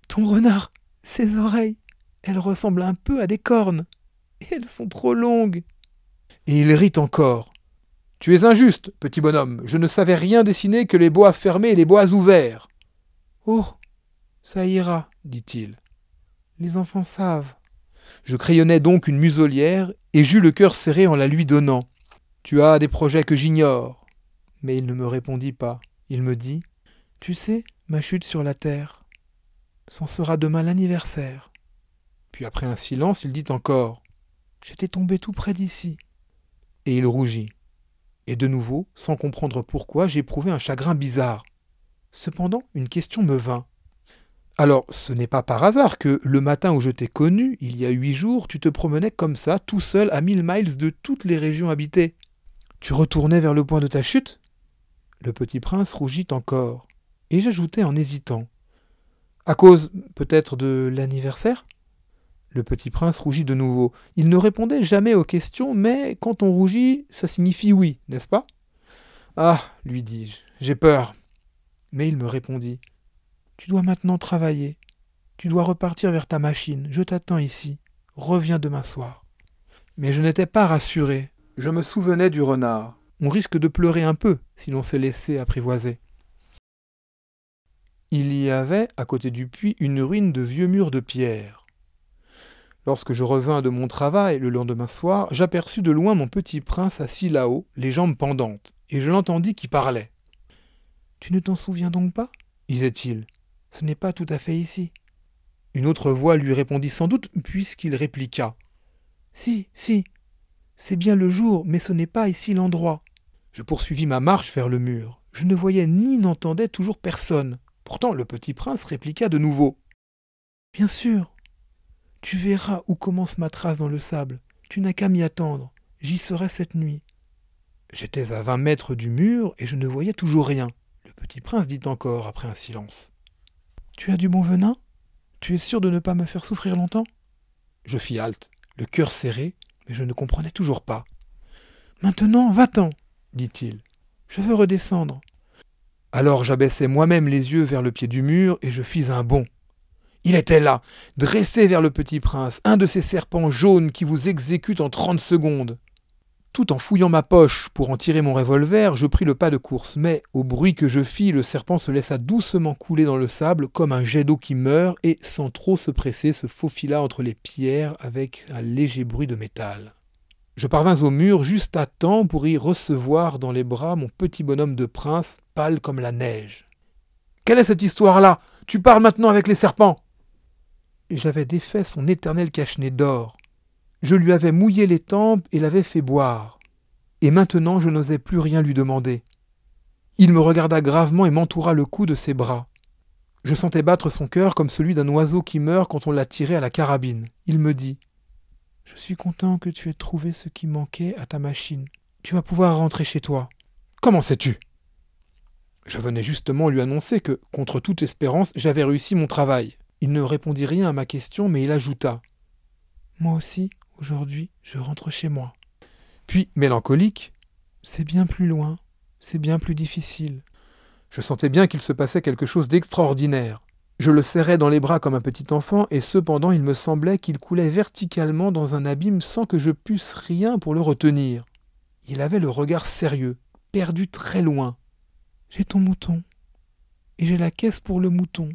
Ton renard, ses oreilles, elles ressemblent un peu à des cornes. Et elles sont trop longues. Et il rit encore. Tu es injuste, petit bonhomme. Je ne savais rien dessiner que les bois fermés et les bois ouverts. Oh, ça ira, dit-il. Les enfants savent. Je crayonnai donc une muselière et j'eus le cœur serré en la lui donnant. Tu as des projets que j'ignore. Mais il ne me répondit pas. Il me dit. Tu sais, ma chute sur la terre. C'en sera demain l'anniversaire. Puis après un silence, il dit encore. J'étais tombé tout près d'ici. Et il rougit. Et de nouveau, sans comprendre pourquoi, j'éprouvai un chagrin bizarre. Cependant, une question me vint. Alors, ce n'est pas par hasard que, le matin où je t'ai connu, il y a 8 jours, tu te promenais comme ça, tout seul, à 1000 miles de toutes les régions habitées. Tu retournais vers le point de ta chute ? Le petit prince rougit encore. Et j'ajoutai en hésitant. À cause, peut-être, de l'anniversaire ? Le petit prince rougit de nouveau. Il ne répondait jamais aux questions, mais quand on rougit, ça signifie oui, n'est-ce pas ? Ah, lui dis-je, j'ai peur. Mais il me répondit. Tu dois maintenant travailler. Tu dois repartir vers ta machine. Je t'attends ici. Reviens demain soir. Mais je n'étais pas rassuré. Je me souvenais du renard. On risque de pleurer un peu si l'on s'est laissé apprivoiser. Il y avait, à côté du puits, une ruine de vieux murs de pierre. Lorsque je revins de mon travail le lendemain soir, j'aperçus de loin mon petit prince assis là-haut, les jambes pendantes, et je l'entendis qui parlait. « Tu ne t'en souviens donc pas ?» disait-il. « Ce n'est pas tout à fait ici. » Une autre voix lui répondit sans doute, puisqu'il répliqua. « Si, si, c'est bien le jour, mais ce n'est pas ici l'endroit. » Je poursuivis ma marche vers le mur. Je ne voyais ni n'entendais toujours personne. Pourtant, le petit prince répliqua de nouveau. « Bien sûr. Tu verras où commence ma trace dans le sable. Tu n'as qu'à m'y attendre. J'y serai cette nuit. » J'étais à 20 mètres du mur et je ne voyais toujours rien. Le petit prince dit encore après un silence. « Tu as du bon venin ? Tu es sûr de ne pas me faire souffrir longtemps ?» Je fis halte, le cœur serré, mais je ne comprenais toujours pas. « Maintenant, va-t'en, dit-il. Je veux redescendre. » Alors j'abaissai moi-même les yeux vers le pied du mur et je fis un bond. Il était là, dressé vers le petit prince, un de ces serpents jaunes qui vous exécutent en 30 secondes. Tout en fouillant ma poche pour en tirer mon revolver, je pris le pas de course, mais au bruit que je fis, le serpent se laissa doucement couler dans le sable comme un jet d'eau qui meurt et, sans trop se presser, se faufila entre les pierres avec un léger bruit de métal. Je parvins au mur juste à temps pour y recevoir dans les bras mon petit bonhomme de prince, pâle comme la neige. « Quelle est cette histoire-là ? Tu parles maintenant avec les serpents !» J'avais défait son éternel cache-nez d'or. Je lui avais mouillé les tempes et l'avais fait boire. Et maintenant, je n'osais plus rien lui demander. Il me regarda gravement et m'entoura le cou de ses bras. Je sentais battre son cœur comme celui d'un oiseau qui meurt quand on l'a tiré à la carabine. Il me dit « Je suis content que tu aies trouvé ce qui manquait à ta machine. Tu vas pouvoir rentrer chez toi. »« Comment sais-tu » Je venais justement lui annoncer que, contre toute espérance, j'avais réussi mon travail. Il ne répondit rien à ma question, mais il ajouta « Moi aussi, aujourd'hui, je rentre chez moi. » Puis, mélancolique, « C'est bien plus loin, c'est bien plus difficile. » Je sentais bien qu'il se passait quelque chose d'extraordinaire. Je le serrais dans les bras comme un petit enfant, et cependant il me semblait qu'il coulait verticalement dans un abîme sans que je pusse rien pour le retenir. Il avait le regard sérieux, perdu très loin. « J'ai ton mouton, et j'ai la caisse pour le mouton,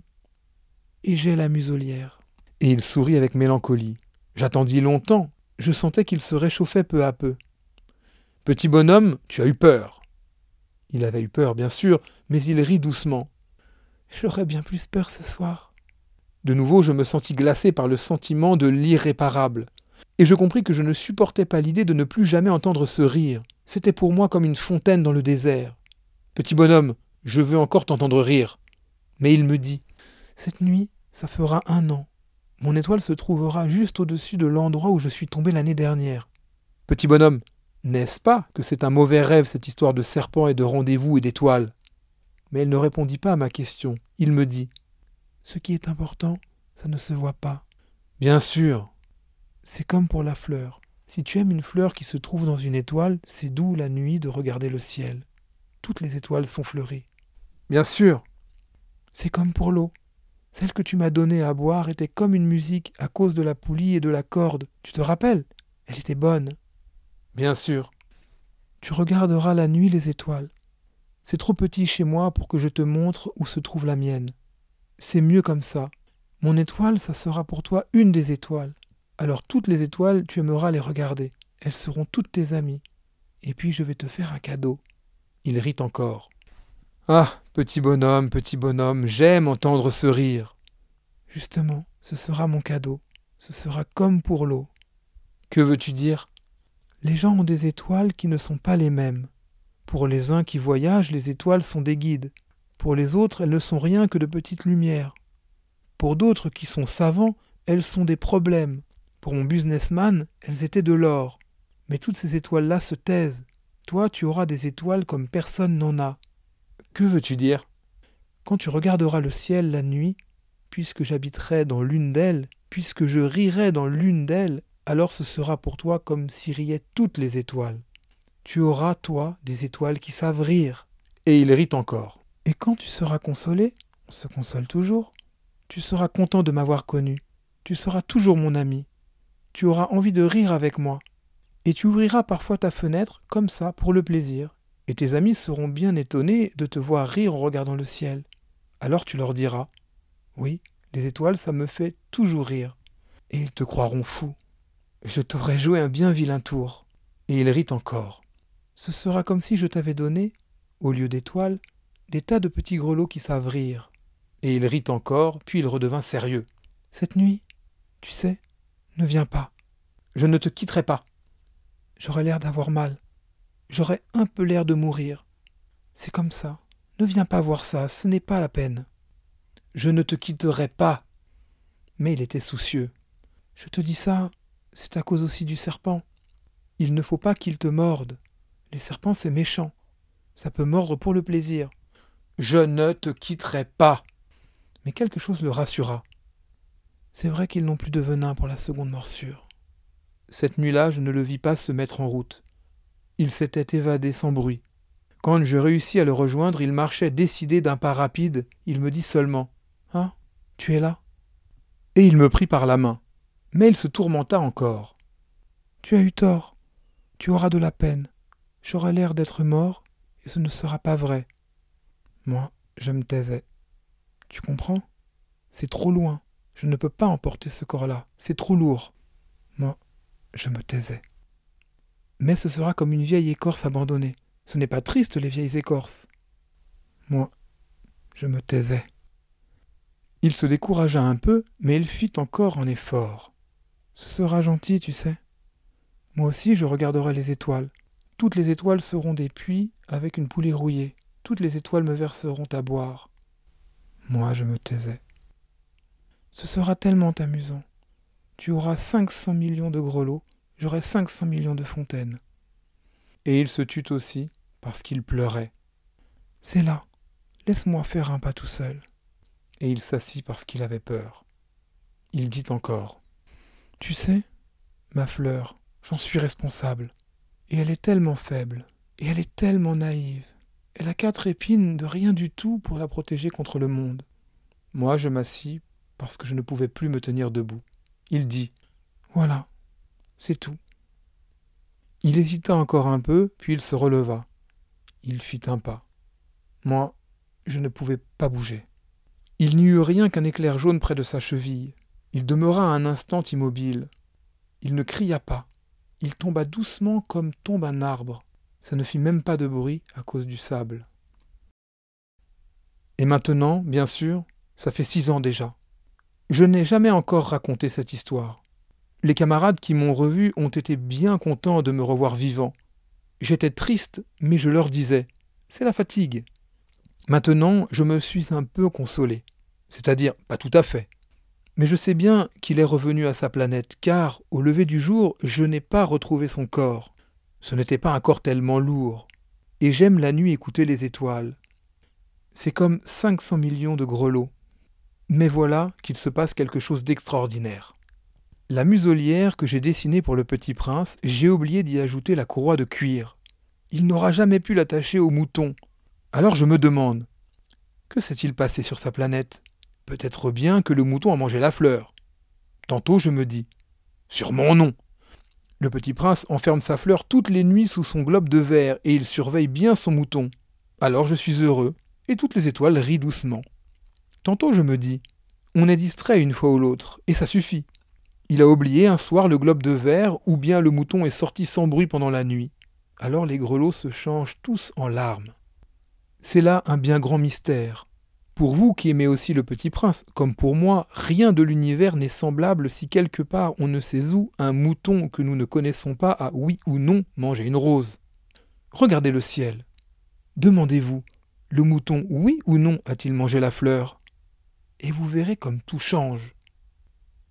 et j'ai la muselière. » Et il sourit avec mélancolie. J'attendis longtemps, je sentais qu'il se réchauffait peu à peu. « Petit bonhomme, tu as eu peur. » Il avait eu peur, bien sûr, mais il rit doucement. « J'aurais bien plus peur ce soir. » De nouveau, je me sentis glacé par le sentiment de l'irréparable. Et je compris que je ne supportais pas l'idée de ne plus jamais entendre ce rire. C'était pour moi comme une fontaine dans le désert. « Petit bonhomme, je veux encore t'entendre rire. » Mais il me dit « Cette nuit, ça fera 1 an. Mon étoile se trouvera juste au-dessus de l'endroit où je suis tombé l'année dernière. » Petit bonhomme, n'est-ce pas que c'est un mauvais rêve, cette histoire de serpent et de rendez-vous et d'étoiles ? Mais elle ne répondit pas à ma question. Il me dit « Ce qui est important, ça ne se voit pas. » Bien sûr. C'est comme pour la fleur. Si tu aimes une fleur qui se trouve dans une étoile, c'est doux la nuit de regarder le ciel. Toutes les étoiles sont fleuries. Bien sûr. C'est comme pour l'eau. Celle que tu m'as donnée à boire était comme une musique à cause de la poulie et de la corde. Tu te rappelles ? Elle était bonne. Bien sûr. Tu regarderas la nuit les étoiles. C'est trop petit chez moi pour que je te montre où se trouve la mienne. C'est mieux comme ça. Mon étoile, ça sera pour toi une des étoiles. Alors toutes les étoiles, tu aimeras les regarder. Elles seront toutes tes amies. Et puis je vais te faire un cadeau. Il rit encore. Ah, petit bonhomme, j'aime entendre ce rire. Justement, ce sera mon cadeau. Ce sera comme pour l'eau. Que veux-tu dire ? Les gens ont des étoiles qui ne sont pas les mêmes. Pour les uns qui voyagent, les étoiles sont des guides. Pour les autres, elles ne sont rien que de petites lumières. Pour d'autres qui sont savants, elles sont des problèmes. Pour mon businessman, elles étaient de l'or. Mais toutes ces étoiles-là se taisent. Toi, tu auras des étoiles comme personne n'en a. Que veux-tu dire ? Quand tu regarderas le ciel la nuit, puisque j'habiterai dans l'une d'elles, puisque je rirai dans l'une d'elles, alors ce sera pour toi comme si riaient toutes les étoiles. Tu auras, toi, des étoiles qui savent rire. Et il rit encore. Et quand tu seras consolé, on se console toujours, tu seras content de m'avoir connu. Tu seras toujours mon ami. Tu auras envie de rire avec moi. Et tu ouvriras parfois ta fenêtre, comme ça, pour le plaisir. Et tes amis seront bien étonnés de te voir rire en regardant le ciel. Alors tu leur diras « Oui, les étoiles, ça me fait toujours rire. » Et ils te croiront fou. Je t'aurais joué un bien vilain tour. Et il rit encore. Ce sera comme si je t'avais donné, au lieu d'étoiles, des tas de petits grelots qui savent rire. Et il rit encore, puis il redevint sérieux. Cette nuit, tu sais, ne viens pas. Je ne te quitterai pas. J'aurais l'air d'avoir mal. J'aurais un peu l'air de mourir. C'est comme ça. Ne viens pas voir ça, ce n'est pas la peine. Je ne te quitterai pas. Mais il était soucieux. Je te dis ça, c'est à cause aussi du serpent. Il ne faut pas qu'il te morde. Les serpents, c'est méchant. Ça peut mordre pour le plaisir. Je ne te quitterai pas. Mais quelque chose le rassura. C'est vrai qu'ils n'ont plus de venin pour la seconde morsure. Cette nuit-là, je ne le vis pas se mettre en route. Il s'était évadé sans bruit. Quand je réussis à le rejoindre, il marchait décidé d'un pas rapide. Il me dit seulement « Ah, tu es là ?» Et il me prit par la main. Mais il se tourmenta encore. « Tu as eu tort. Tu auras de la peine. J'aurai l'air d'être mort, et ce ne sera pas vrai. » Moi, je me taisais. « Tu comprends ? C'est trop loin. Je ne peux pas emporter ce corps-là. C'est trop lourd. » Moi, je me taisais. Mais ce sera comme une vieille écorce abandonnée. Ce n'est pas triste, les vieilles écorces. Moi, je me taisais. Il se découragea un peu, mais il fit encore un effort. Ce sera gentil, tu sais. Moi aussi, je regarderai les étoiles. Toutes les étoiles seront des puits avec une poulie rouillée. toutes les étoiles me verseront à boire. Moi, je me taisais. Ce sera tellement amusant. Tu auras 500 millions de grelots, j'aurai 500 millions de fontaines. Et il se tut aussi, parce qu'il pleurait. C'est là, laisse-moi faire un pas tout seul. Et il s'assit parce qu'il avait peur. Il dit encore. Tu sais, ma fleur, j'en suis responsable. Et elle est tellement faible, et elle est tellement naïve. Elle a 4 épines de rien du tout pour la protéger contre le monde. Moi, je m'assis parce que je ne pouvais plus me tenir debout. Il dit. Voilà, c'est tout. Il hésita encore un peu, puis il se releva. Il fit un pas. Moi, je ne pouvais pas bouger. Il n'y eut rien qu'un éclair jaune près de sa cheville. Il demeura un instant immobile. Il ne cria pas. Il tomba doucement comme tombe un arbre. Ça ne fit même pas de bruit à cause du sable. Et maintenant, bien sûr, ça fait 6 ans déjà. Je n'ai jamais encore raconté cette histoire. Les camarades qui m'ont revu ont été bien contents de me revoir vivant. J'étais triste, mais je leur disais « c'est la fatigue ». Maintenant, je me suis un peu consolé. C'est-à-dire, pas tout à fait. Mais je sais bien qu'il est revenu à sa planète, car, au lever du jour, je n'ai pas retrouvé son corps. Ce n'était pas un corps tellement lourd. Et j'aime la nuit écouter les étoiles. C'est comme 500 millions de grelots. Mais voilà qu'il se passe quelque chose d'extraordinaire. La muselière que j'ai dessinée pour le Petit Prince, j'ai oublié d'y ajouter la courroie de cuir. Il n'aura jamais pu l'attacher au mouton. Alors je me demande, que s'est-il passé sur sa planète? Peut-être bien que le mouton a mangé la fleur. Tantôt je me dis, sûrement non. Le Petit Prince enferme sa fleur toutes les nuits sous son globe de verre et il surveille bien son mouton. Alors je suis heureux, et toutes les étoiles rient doucement. Tantôt je me dis, on est distrait une fois ou l'autre, et ça suffit. Il a oublié un soir le globe de verre, ou bien le mouton est sorti sans bruit pendant la nuit. Alors les grelots se changent tous en larmes. C'est là un bien grand mystère. Pour vous qui aimez aussi le Petit Prince, comme pour moi, rien de l'univers n'est semblable si quelque part on ne sait où un mouton que nous ne connaissons pas a oui ou non mangé une rose. Regardez le ciel. Demandez-vous, le mouton oui ou non a-t-il mangé la fleur? Et vous verrez comme tout change.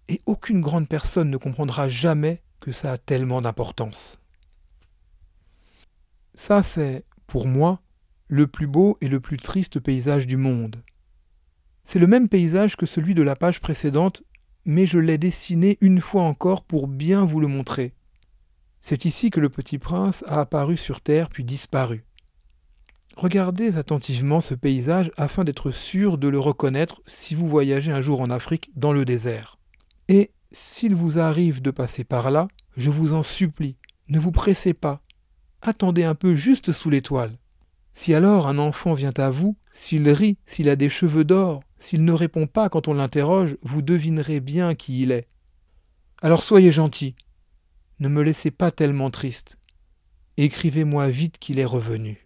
Et aucune grande personne ne comprendra jamais que ça a tellement d'importance. Ça, c'est, pour moi, le plus beau et le plus triste paysage du monde. C'est le même paysage que celui de la page précédente, mais je l'ai dessiné une fois encore pour bien vous le montrer. C'est ici que le Petit Prince a apparu sur Terre puis disparu. Regardez attentivement ce paysage afin d'être sûr de le reconnaître si vous voyagez un jour en Afrique dans le désert. Et s'il vous arrive de passer par là, je vous en supplie, ne vous pressez pas. Attendez un peu juste sous l'étoile. Si alors un enfant vient à vous, s'il rit, s'il a des cheveux d'or, s'il ne répond pas quand on l'interroge, vous devinerez bien qui il est. Alors soyez gentil. Ne me laissez pas tellement triste. Écrivez-moi vite qu'il est revenu.